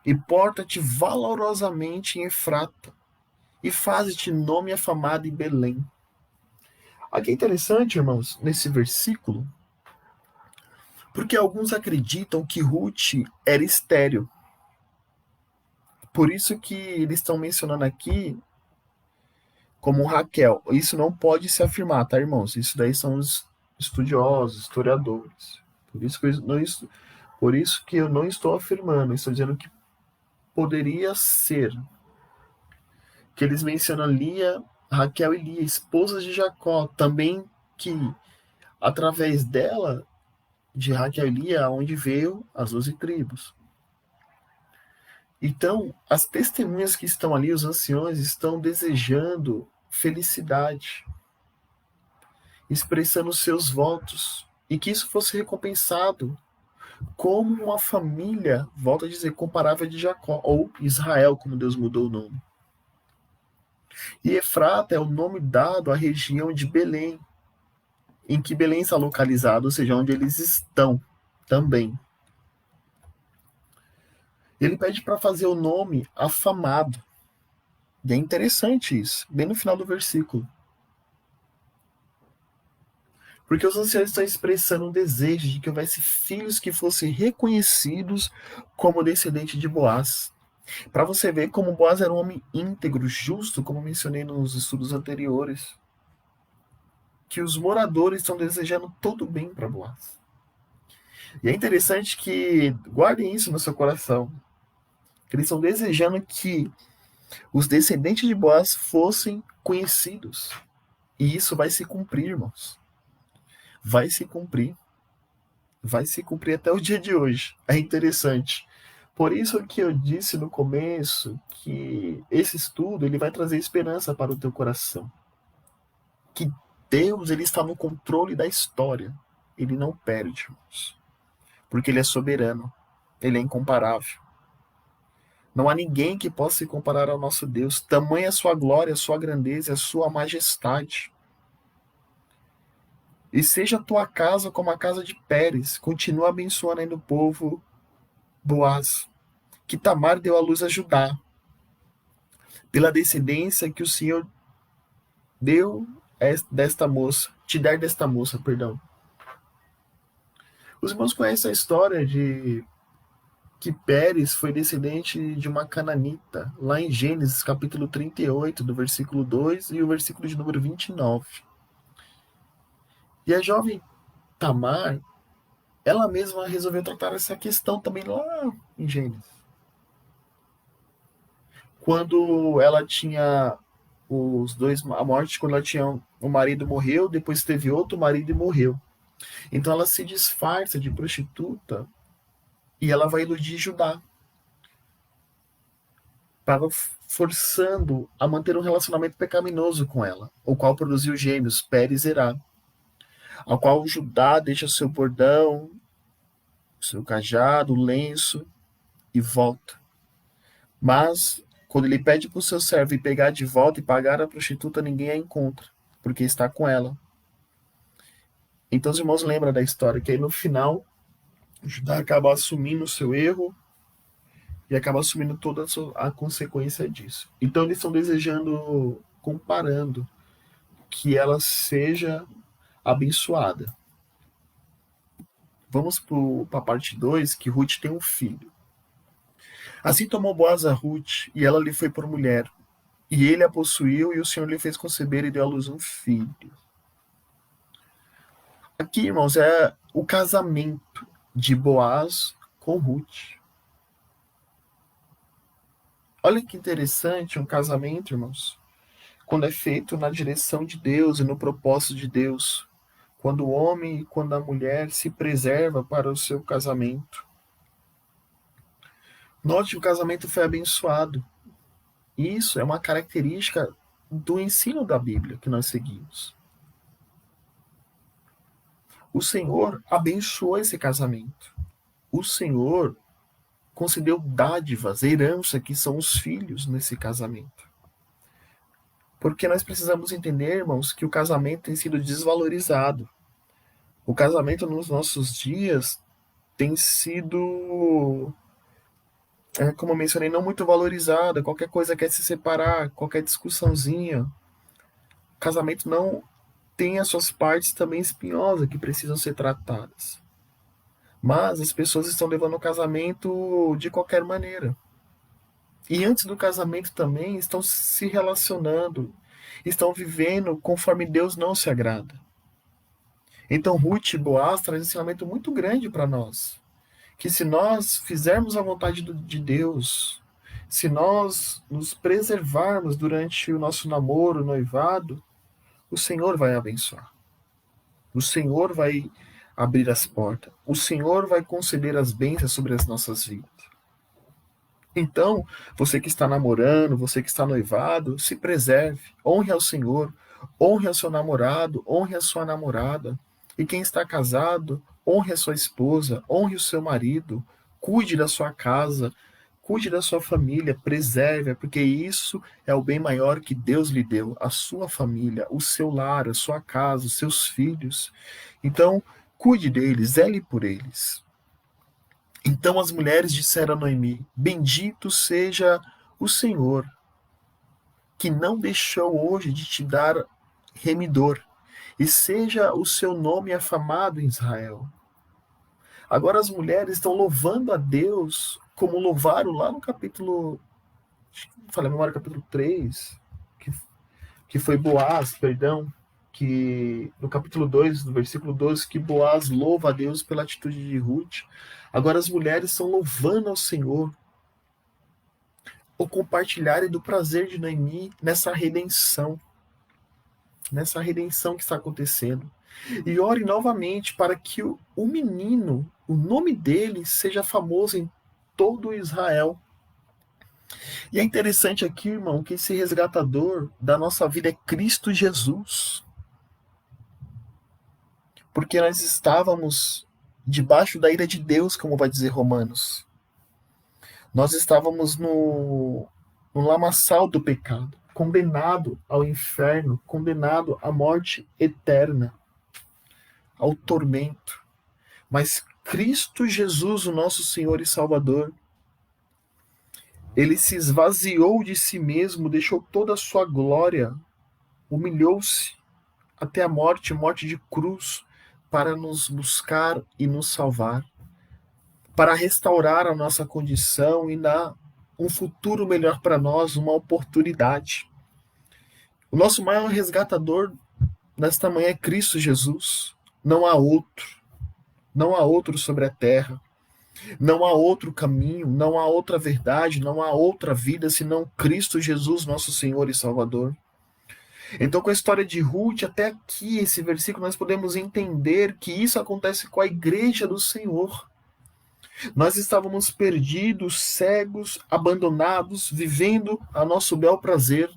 e porta-te valorosamente em Efrata, e faze-te nome afamado em Belém. Aqui é interessante, irmãos, nesse versículo, porque alguns acreditam que Ruth era estéril. Por isso que eles estão mencionando aqui como Raquel. Isso não pode se afirmar, tá, irmãos? Isso daí são os estudiosos, historiadores. Por isso que eu não estou afirmando, estou dizendo que poderia ser. Que eles mencionam Lia, Raquel e Lia, esposas de Jacó, também que através dela, de Raquel e Lia, onde veio as 12 tribos. Então, as testemunhas que estão ali, os anciões, estão desejando felicidade, expressando seus votos, e que isso fosse recompensado como uma família, volto a dizer, comparável de Jacó, ou Israel, como Deus mudou o nome. E Efrata é o nome dado à região de Belém, em que Belém está localizado, ou seja, onde eles estão também. Ele pede para fazer o nome afamado. E é interessante isso, bem no final do versículo. Porque os anciãos estão expressando um desejo de que houvesse filhos que fossem reconhecidos como descendente de Boaz. Para você ver como Boaz era um homem íntegro, justo, como mencionei nos estudos anteriores. Que os moradores estão desejando todo bem para Boaz. E é interessante que guardem isso no seu coração. Eles estão desejando que os descendentes de Boaz fossem conhecidos. E isso vai se cumprir, irmãos. Vai se cumprir. Vai se cumprir até o dia de hoje. É interessante. Por isso que eu disse no começo que esse estudo ele vai trazer esperança para o teu coração. Que Deus ele está no controle da história. Ele não perde, irmãos. Porque ele é soberano. Ele é incomparável. Não há ninguém que possa se comparar ao nosso Deus. Tamanha a sua glória, a sua grandeza, a sua majestade. E seja a tua casa como a casa de Pérez. Continua abençoando ainda o povo Boaz. Que Tamar deu à luz a Judá. Pela descendência que o Senhor deu desta moça. Te der desta moça, perdão. Os irmãos conhecem a história de que Pérez foi descendente de uma cananita, lá em Gênesis, capítulo 38, do versículo 2 e o versículo de número 29. E a jovem Tamar, ela mesma resolveu tratar essa questão também lá em Gênesis. Quando ela tinha a morte, quando ela tinha o marido morreu, depois teve outro marido e morreu. Então ela se disfarça de prostituta e ela vai iludir Judá. Estava forçando a manter um relacionamento pecaminoso com ela, o qual produziu gêmeos, Pérez e Zerá. Ao qual Judá deixa seu bordão, seu cajado, lenço e volta. Mas, quando ele pede para o seu servo ir pegar de volta e pagar a prostituta, ninguém a encontra, porque está com ela. Então os irmãos lembram da história, que aí no final, Judá acaba assumindo o seu erro e acaba assumindo toda a consequência disso. Então eles estão desejando, comparando, que ela seja abençoada. Vamos para a parte 2, que Ruth tem um filho. Assim tomou Boaz a Ruth, e ela lhe foi por mulher. E ele a possuiu, e o Senhor lhe fez conceber e deu à luz um filho. Aqui, irmãos, é o casamento de Boaz com Ruth. Olha que interessante um casamento, irmãos, quando é feito na direção de Deus e no propósito de Deus. Quando o homem e quando a mulher se preserva para o seu casamento. Note que o casamento foi abençoado. Isso é uma característica do ensino da Bíblia que nós seguimos. O Senhor abençoou esse casamento. O Senhor concedeu dádivas, herança, que são os filhos nesse casamento. Porque nós precisamos entender, irmãos, que o casamento tem sido desvalorizado. O casamento nos nossos dias tem sido, como eu mencionei, não muito valorizado. Qualquer coisa quer se separar, qualquer discussãozinha. O casamento não tem as suas partes também espinhosas que precisam ser tratadas. Mas as pessoas estão levando o casamento de qualquer maneira. E antes do casamento também estão se relacionando, estão vivendo conforme Deus não se agrada. Então Ruth e Boaz traz um ensinamento muito grande para nós. Que se nós fizermos a vontade de Deus, se nós nos preservarmos durante o nosso namoro, noivado, o Senhor vai abençoar. O Senhor vai abrir as portas. O Senhor vai conceder as bênçãos sobre as nossas vidas. Então, você que está namorando, você que está noivado, se preserve, honre ao Senhor, honre ao seu namorado, honre a sua namorada. E quem está casado, honre a sua esposa, honre o seu marido, cuide da sua casa, cuide da sua família, preserve, porque isso é o bem maior que Deus lhe deu, a sua família, o seu lar, a sua casa, os seus filhos. Então, cuide deles, zele por eles. Então as mulheres disseram a Noemi: bendito seja o Senhor, que não deixou hoje de te dar remidor, e seja o seu nome afamado em Israel. Agora as mulheres estão louvando a Deus, como louvaram lá no capítulo, falei a memória, capítulo 3, que foi Boaz, perdão, que no capítulo 2, no versículo 12, que Boaz louva a Deus pela atitude de Ruth. Agora as mulheres estão louvando ao Senhor, ou compartilharem do prazer de Noemi nessa redenção que está acontecendo. E ore novamente para que o menino, o nome dele, seja famoso em todo Israel. E é interessante aqui, irmão, que esse resgatador da nossa vida é Cristo Jesus. Porque nós estávamos debaixo da ira de Deus, como vai dizer Romanos. Nós estávamos no lamaçal do pecado, condenado ao inferno, condenado à morte eterna, ao tormento. Mas Cristo Jesus, o nosso Senhor e Salvador, ele se esvaziou de si mesmo, deixou toda a sua glória, humilhou-se até a morte de cruz, para nos buscar e nos salvar, para restaurar a nossa condição e dar um futuro melhor para nós, uma oportunidade. O nosso maior resgatador nesta manhã é Cristo Jesus. Não há outro. Não há outro sobre a terra. Não há outro caminho, não há outra verdade, não há outra vida senão Cristo Jesus, nosso Senhor e Salvador. Então, com a história de Ruth, até aqui, esse versículo, nós podemos entender que isso acontece com a igreja do Senhor. Nós estávamos perdidos, cegos, abandonados, vivendo a nosso bel prazer.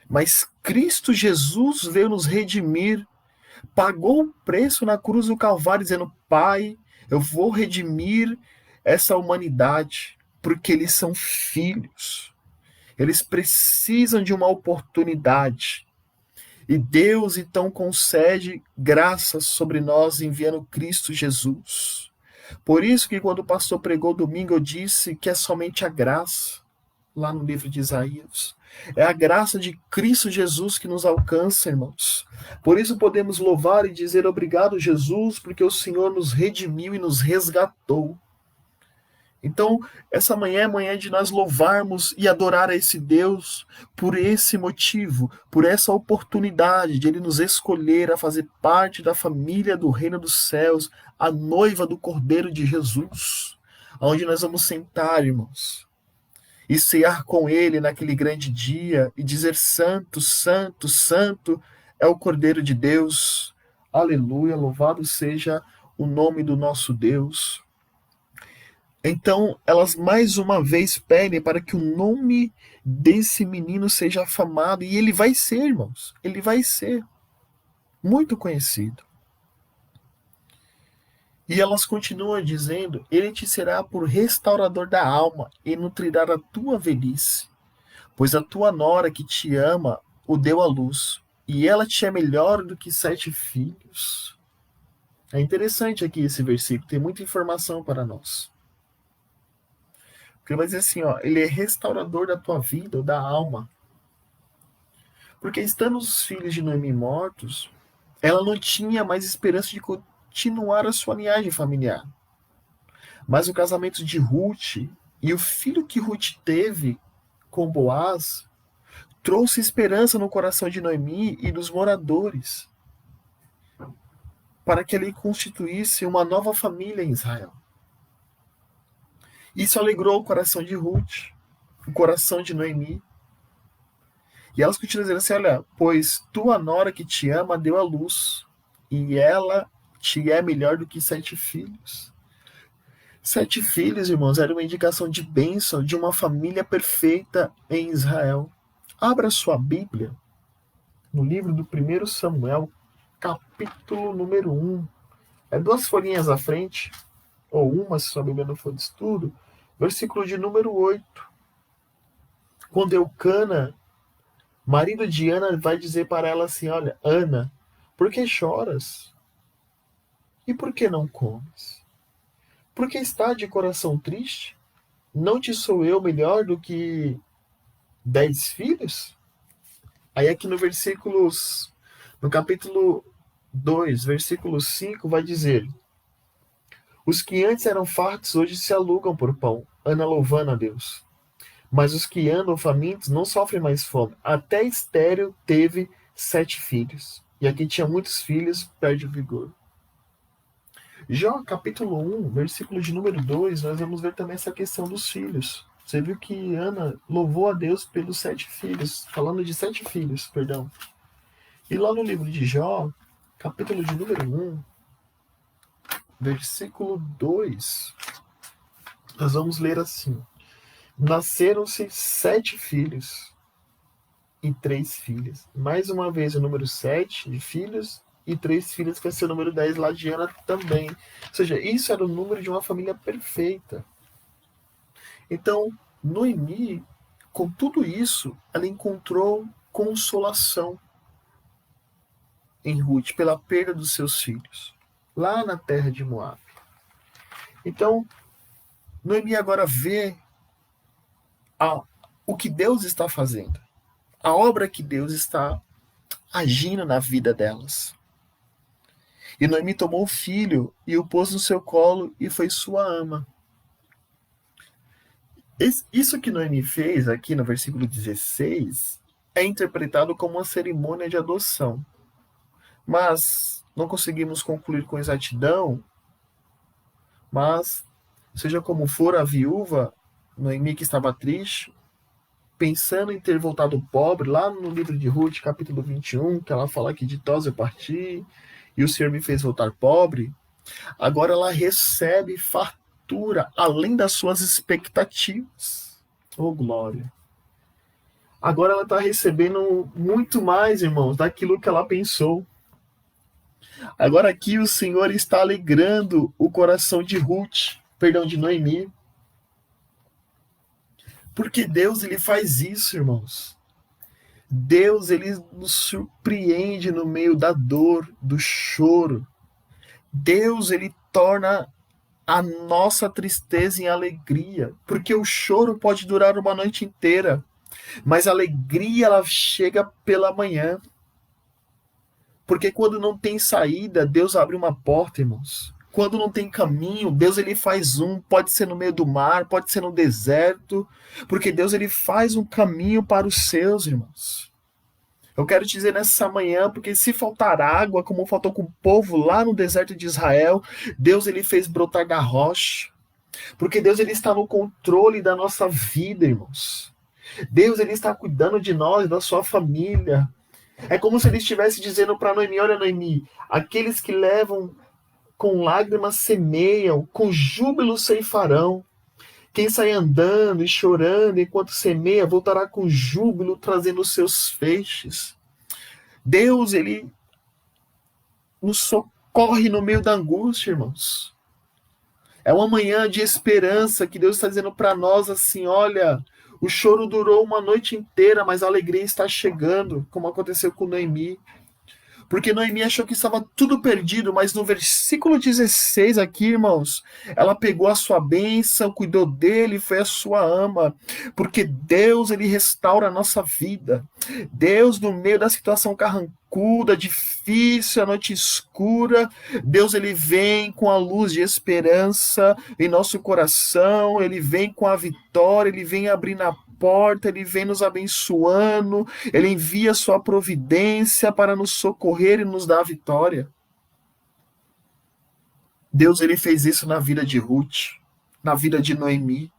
Mas Cristo Jesus veio nos redimir, pagou o preço na cruz do Calvário, dizendo: Pai, eu vou redimir essa humanidade, porque eles são filhos. Eles precisam de uma oportunidade. E Deus, então, concede graças sobre nós, enviando Cristo Jesus. Por isso que quando o pastor pregou domingo, eu disse que é somente a graça, lá no livro de Isaías. É a graça de Cristo Jesus que nos alcança, irmãos. Por isso podemos louvar e dizer obrigado, Jesus, porque o Senhor nos redimiu e nos resgatou. Então, essa manhã é manhã de nós louvarmos e adorar a esse Deus por esse motivo, por essa oportunidade de Ele nos escolher a fazer parte da família do Reino dos Céus, a noiva do Cordeiro de Jesus, onde nós vamos sentar, irmãos, e cear com Ele naquele grande dia e dizer: Santo, Santo, Santo é o Cordeiro de Deus. Aleluia, louvado seja o nome do nosso Deus. Então, elas mais uma vez pedem para que o nome desse menino seja afamado. E ele vai ser, irmãos. Ele vai ser muito conhecido. E elas continuam dizendo: Ele te será por restaurador da alma e nutrirá a tua velhice. Pois a tua nora que te ama o deu à luz. E ela te é melhor do que 7 filhos. É interessante aqui esse versículo. Tem muita informação para nós. Ele vai dizer assim, ó, ele é restaurador da tua vida, ou da alma. Porque estando os filhos de Noemi mortos, ela não tinha mais esperança de continuar a sua linhagem familiar. Mas o casamento de Ruth e o filho que Ruth teve com Boaz trouxe esperança no coração de Noemi e dos moradores, para que ele constituísse uma nova família em Israel. Isso alegrou o coração de Ruth, o coração de Noemi. E elas continuam dizendo assim: olha, pois tua nora que te ama deu à luz, e ela te é melhor do que 7 filhos. 7 filhos, irmãos, era uma indicação de bênção de uma família perfeita em Israel. Abra sua Bíblia no livro do 1 Samuel, capítulo número 1. É 2 folhinhas à frente, ou uma, se sua Bíblia não for de estudo, versículo de número 8. Quando Eucana, marido de Ana, vai dizer para ela assim: olha, Ana, por que choras? E por que não comes? Por que está de coração triste? Não te sou eu melhor do que 10 filhos? Aí aqui no capítulo 2, versículo 5, vai dizer: os que antes eram fartos hoje se alugam por pão, Ana louvando a Deus. Mas os que andam famintos não sofrem mais fome. Até Estéril teve 7 filhos. E aqui tinha muitos filhos, perde o vigor. Jó, capítulo 1, versículo de número 2, nós vamos ver também essa questão dos filhos. Você viu que Ana louvou a Deus pelos 7 filhos, falando de 7 filhos, perdão. E lá no livro de Jó, capítulo de número 1, versículo 2, nós vamos ler assim: nasceram-se 7 filhos e 3 filhas. Mais uma vez o número 7 de filhos e 3 filhas, que vai ser o número 10 lá de Ana também. Ou seja, isso era o número de uma família perfeita. Então, Noemi, com tudo isso, ela encontrou consolação em Ruth pela perda dos seus filhos, lá na terra de Moab. Então, Noemi agora vê o que Deus está fazendo, a obra que Deus está agindo na vida delas. E Noemi tomou o filho e o pôs no seu colo e foi sua ama. Isso que Noemi fez aqui no versículo 16 é interpretado como uma cerimônia de adoção. Mas não conseguimos concluir com exatidão. Mas, seja como for, a viúva, Noemi, que estava triste, pensando em ter voltado pobre, lá no livro de Ruth, capítulo 21, que ela fala que ditosa eu parti e o Senhor me fez voltar pobre, agora ela recebe fartura além das suas expectativas. Oh, glória! Agora ela está recebendo muito mais, irmãos, daquilo que ela pensou. Agora aqui o Senhor está alegrando o coração de de Noemi. Porque Deus, ele faz isso, irmãos. Deus, ele nos surpreende no meio da dor, do choro. Deus, ele torna a nossa tristeza em alegria. Porque o choro pode durar uma noite inteira, mas a alegria, ela chega pela manhã. Porque quando não tem saída, Deus abre uma porta, irmãos. Quando não tem caminho, Deus, ele faz pode ser no meio do mar, pode ser no deserto, porque Deus, ele faz um caminho para os seus, irmãos. Eu quero te dizer nessa manhã, porque se faltar água, como faltou com o povo lá no deserto de Israel, Deus, ele fez brotar da rocha, porque Deus, ele está no controle da nossa vida, irmãos. Deus, ele está cuidando de nós, da sua família. É como se ele estivesse dizendo para Noemi: olha, Noemi, aqueles que levam com lágrimas semeiam, com júbilo ceifarão. Quem sai andando e chorando enquanto semeia, voltará com júbilo, trazendo os seus feixes. Deus, ele nos socorre no meio da angústia, irmãos. É uma manhã de esperança que Deus está dizendo para nós assim: olha, o choro durou uma noite inteira, mas a alegria está chegando, como aconteceu com Noemi. Porque Noemi achou que estava tudo perdido, mas no versículo 16 aqui, irmãos, ela pegou a sua bênção, cuidou dele, foi a sua ama. Porque Deus, ele restaura a nossa vida. Deus, no meio da situação carrancuda, difícil, a noite escura, Deus, ele vem com a luz de esperança em nosso coração, ele vem com a vitória, ele vem abrindo a porta, ele vem nos abençoando, ele envia sua providência para nos socorrer e nos dar a vitória. Deus, ele fez isso na vida de Ruth, na vida de Noemi.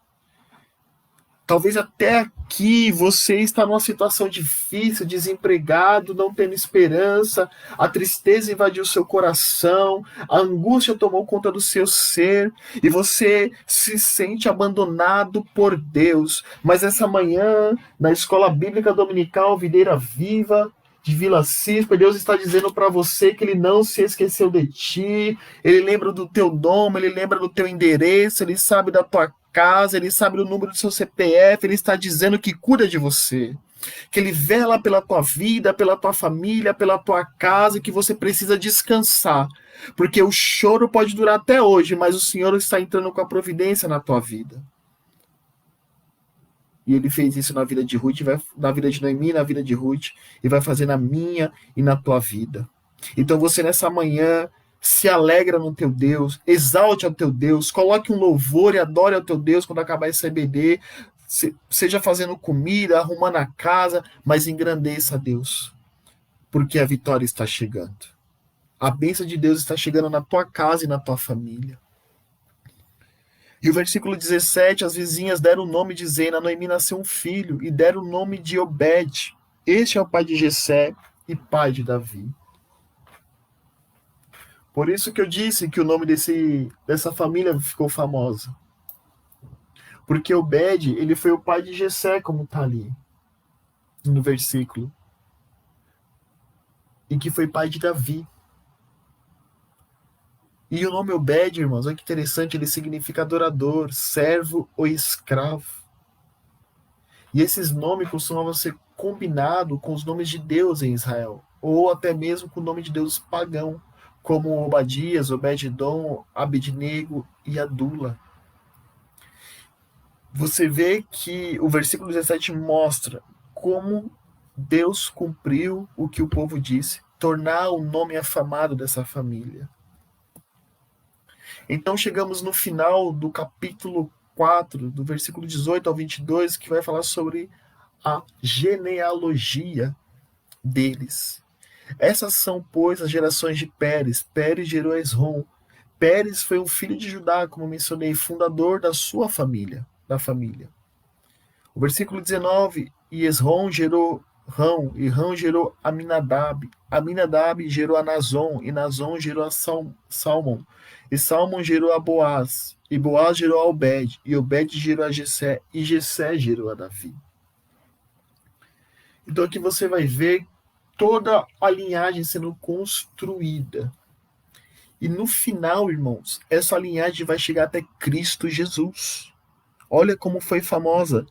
Talvez até aqui você está numa situação difícil, desempregado, não tendo esperança, a tristeza invadiu seu coração, a angústia tomou conta do seu ser e você se sente abandonado por Deus. Mas essa manhã, na Escola Bíblica Dominical Videira Viva, de Vila Cispa, Deus está dizendo para você que Ele não se esqueceu de ti, Ele lembra do teu nome, Ele lembra do teu endereço, Ele sabe da tua casa, Ele sabe do número do seu CPF, Ele está dizendo que cuida de você, que Ele vela pela tua vida, pela tua família, pela tua casa, e que você precisa descansar, porque o choro pode durar até hoje, mas o Senhor está entrando com a providência na tua vida. E Ele fez isso na vida de Ruth, na vida de Noemi, na vida de Ruth, e vai fazer na minha e na tua vida. Então você nessa manhã se alegra no teu Deus, exalte ao teu Deus, coloque um louvor e adore ao teu Deus quando acabar esse EBD, seja fazendo comida, arrumando a casa, mas engrandeça a Deus, porque a vitória está chegando. A bênção de Deus está chegando na tua casa e na tua família. E o versículo 17, as vizinhas deram o nome de Zena, a Noemi nasceu um filho, e deram o nome de Obed. Este é o pai de Jessé e pai de Davi. Por isso que eu disse que o nome dessa família ficou famosa. Porque Obed, ele foi o pai de Jessé, como está ali no versículo. E que foi pai de Davi. E o nome Obed, irmãos, olha que interessante, ele significa adorador, servo ou escravo. E esses nomes costumavam ser combinados com os nomes de Deus em Israel, ou até mesmo com o nome de Deus pagão, como Obadias, Obed-edom, Abednego e Adula. Você vê que o versículo 17 mostra como Deus cumpriu o que o povo disse, tornar o nome afamado dessa família. Então chegamos no final do capítulo 4, do versículo 18 ao 22, que vai falar sobre a genealogia deles. Essas são, pois, as gerações de Pérez. Pérez gerou Esrom. Pérez foi um filho de Judá, como mencionei, fundador da sua família, da família. O versículo 19, e Esrom gerou Rão, e Rão gerou Aminadab. Aminadab gerou a Nazon, e Nazon gerou a Salmon. E Salmon gerou a Boaz, e Boaz gerou a Obed, e Obed gerou a Jessé, e Jessé gerou a Davi. Então aqui você vai ver toda a linhagem sendo construída. E no final, irmãos, essa linhagem vai chegar até Cristo Jesus. Olha como foi famosa.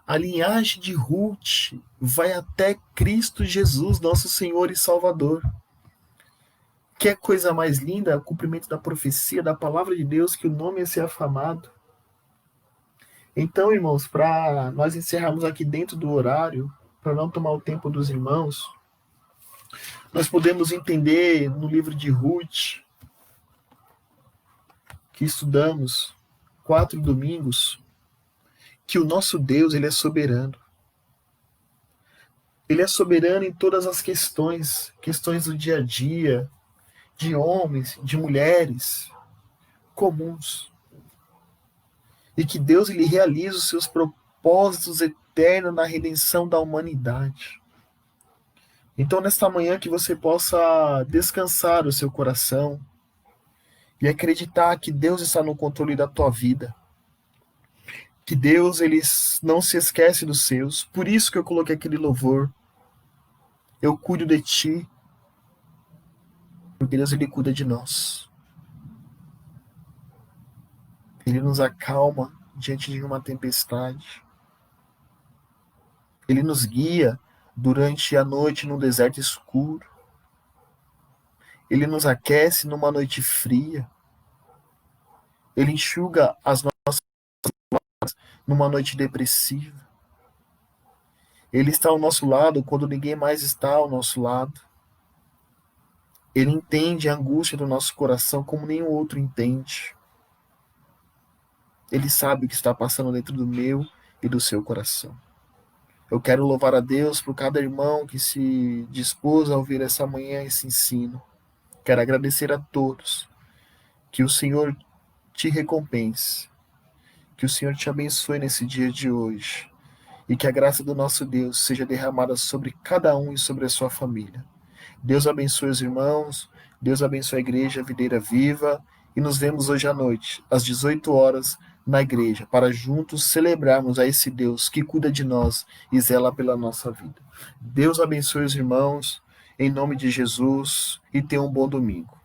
A linhagem de Ruth vai até Cristo Jesus, nosso Senhor e Salvador. Que coisa mais linda, o cumprimento da profecia, da palavra de Deus, que o nome ia ser afamado. Então, irmãos, para nós encerrarmos aqui dentro do horário, para não tomar o tempo dos irmãos, nós podemos entender no livro de Ruth, que estudamos 4 domingos, que o nosso Deus, ele é soberano. Ele é soberano em todas as questões do dia a dia, de homens, de mulheres, comuns. E que Deus, ele realiza os seus propósitos eternos na redenção da humanidade. Então, nesta manhã, que você possa descansar o seu coração e acreditar que Deus está no controle da tua vida. Que Deus, ele não se esquece dos seus. Por isso que eu coloquei aquele louvor. Eu cuido de ti. Porque Deus, ele cuida de nós. Ele nos acalma diante de uma tempestade. Ele nos guia durante a noite num deserto escuro. Ele nos aquece numa noite fria. Ele enxuga as nossas lágrimas numa noite depressiva. Ele está ao nosso lado quando ninguém mais está ao nosso lado. Ele entende a angústia do nosso coração como nenhum outro entende. Ele sabe o que está passando dentro do meu e do seu coração. Eu quero louvar a Deus por cada irmão que se dispôs a ouvir essa manhã esse ensino. Quero agradecer a todos. Que o Senhor te recompense. Que o Senhor te abençoe nesse dia de hoje e que a graça do nosso Deus seja derramada sobre cada um e sobre a sua família. Deus abençoe os irmãos, Deus abençoe a Igreja Videira Viva e nos vemos hoje à noite, às 18 horas, na igreja, para juntos celebrarmos a esse Deus que cuida de nós e zela pela nossa vida. Deus abençoe os irmãos, em nome de Jesus, e tenha um bom domingo.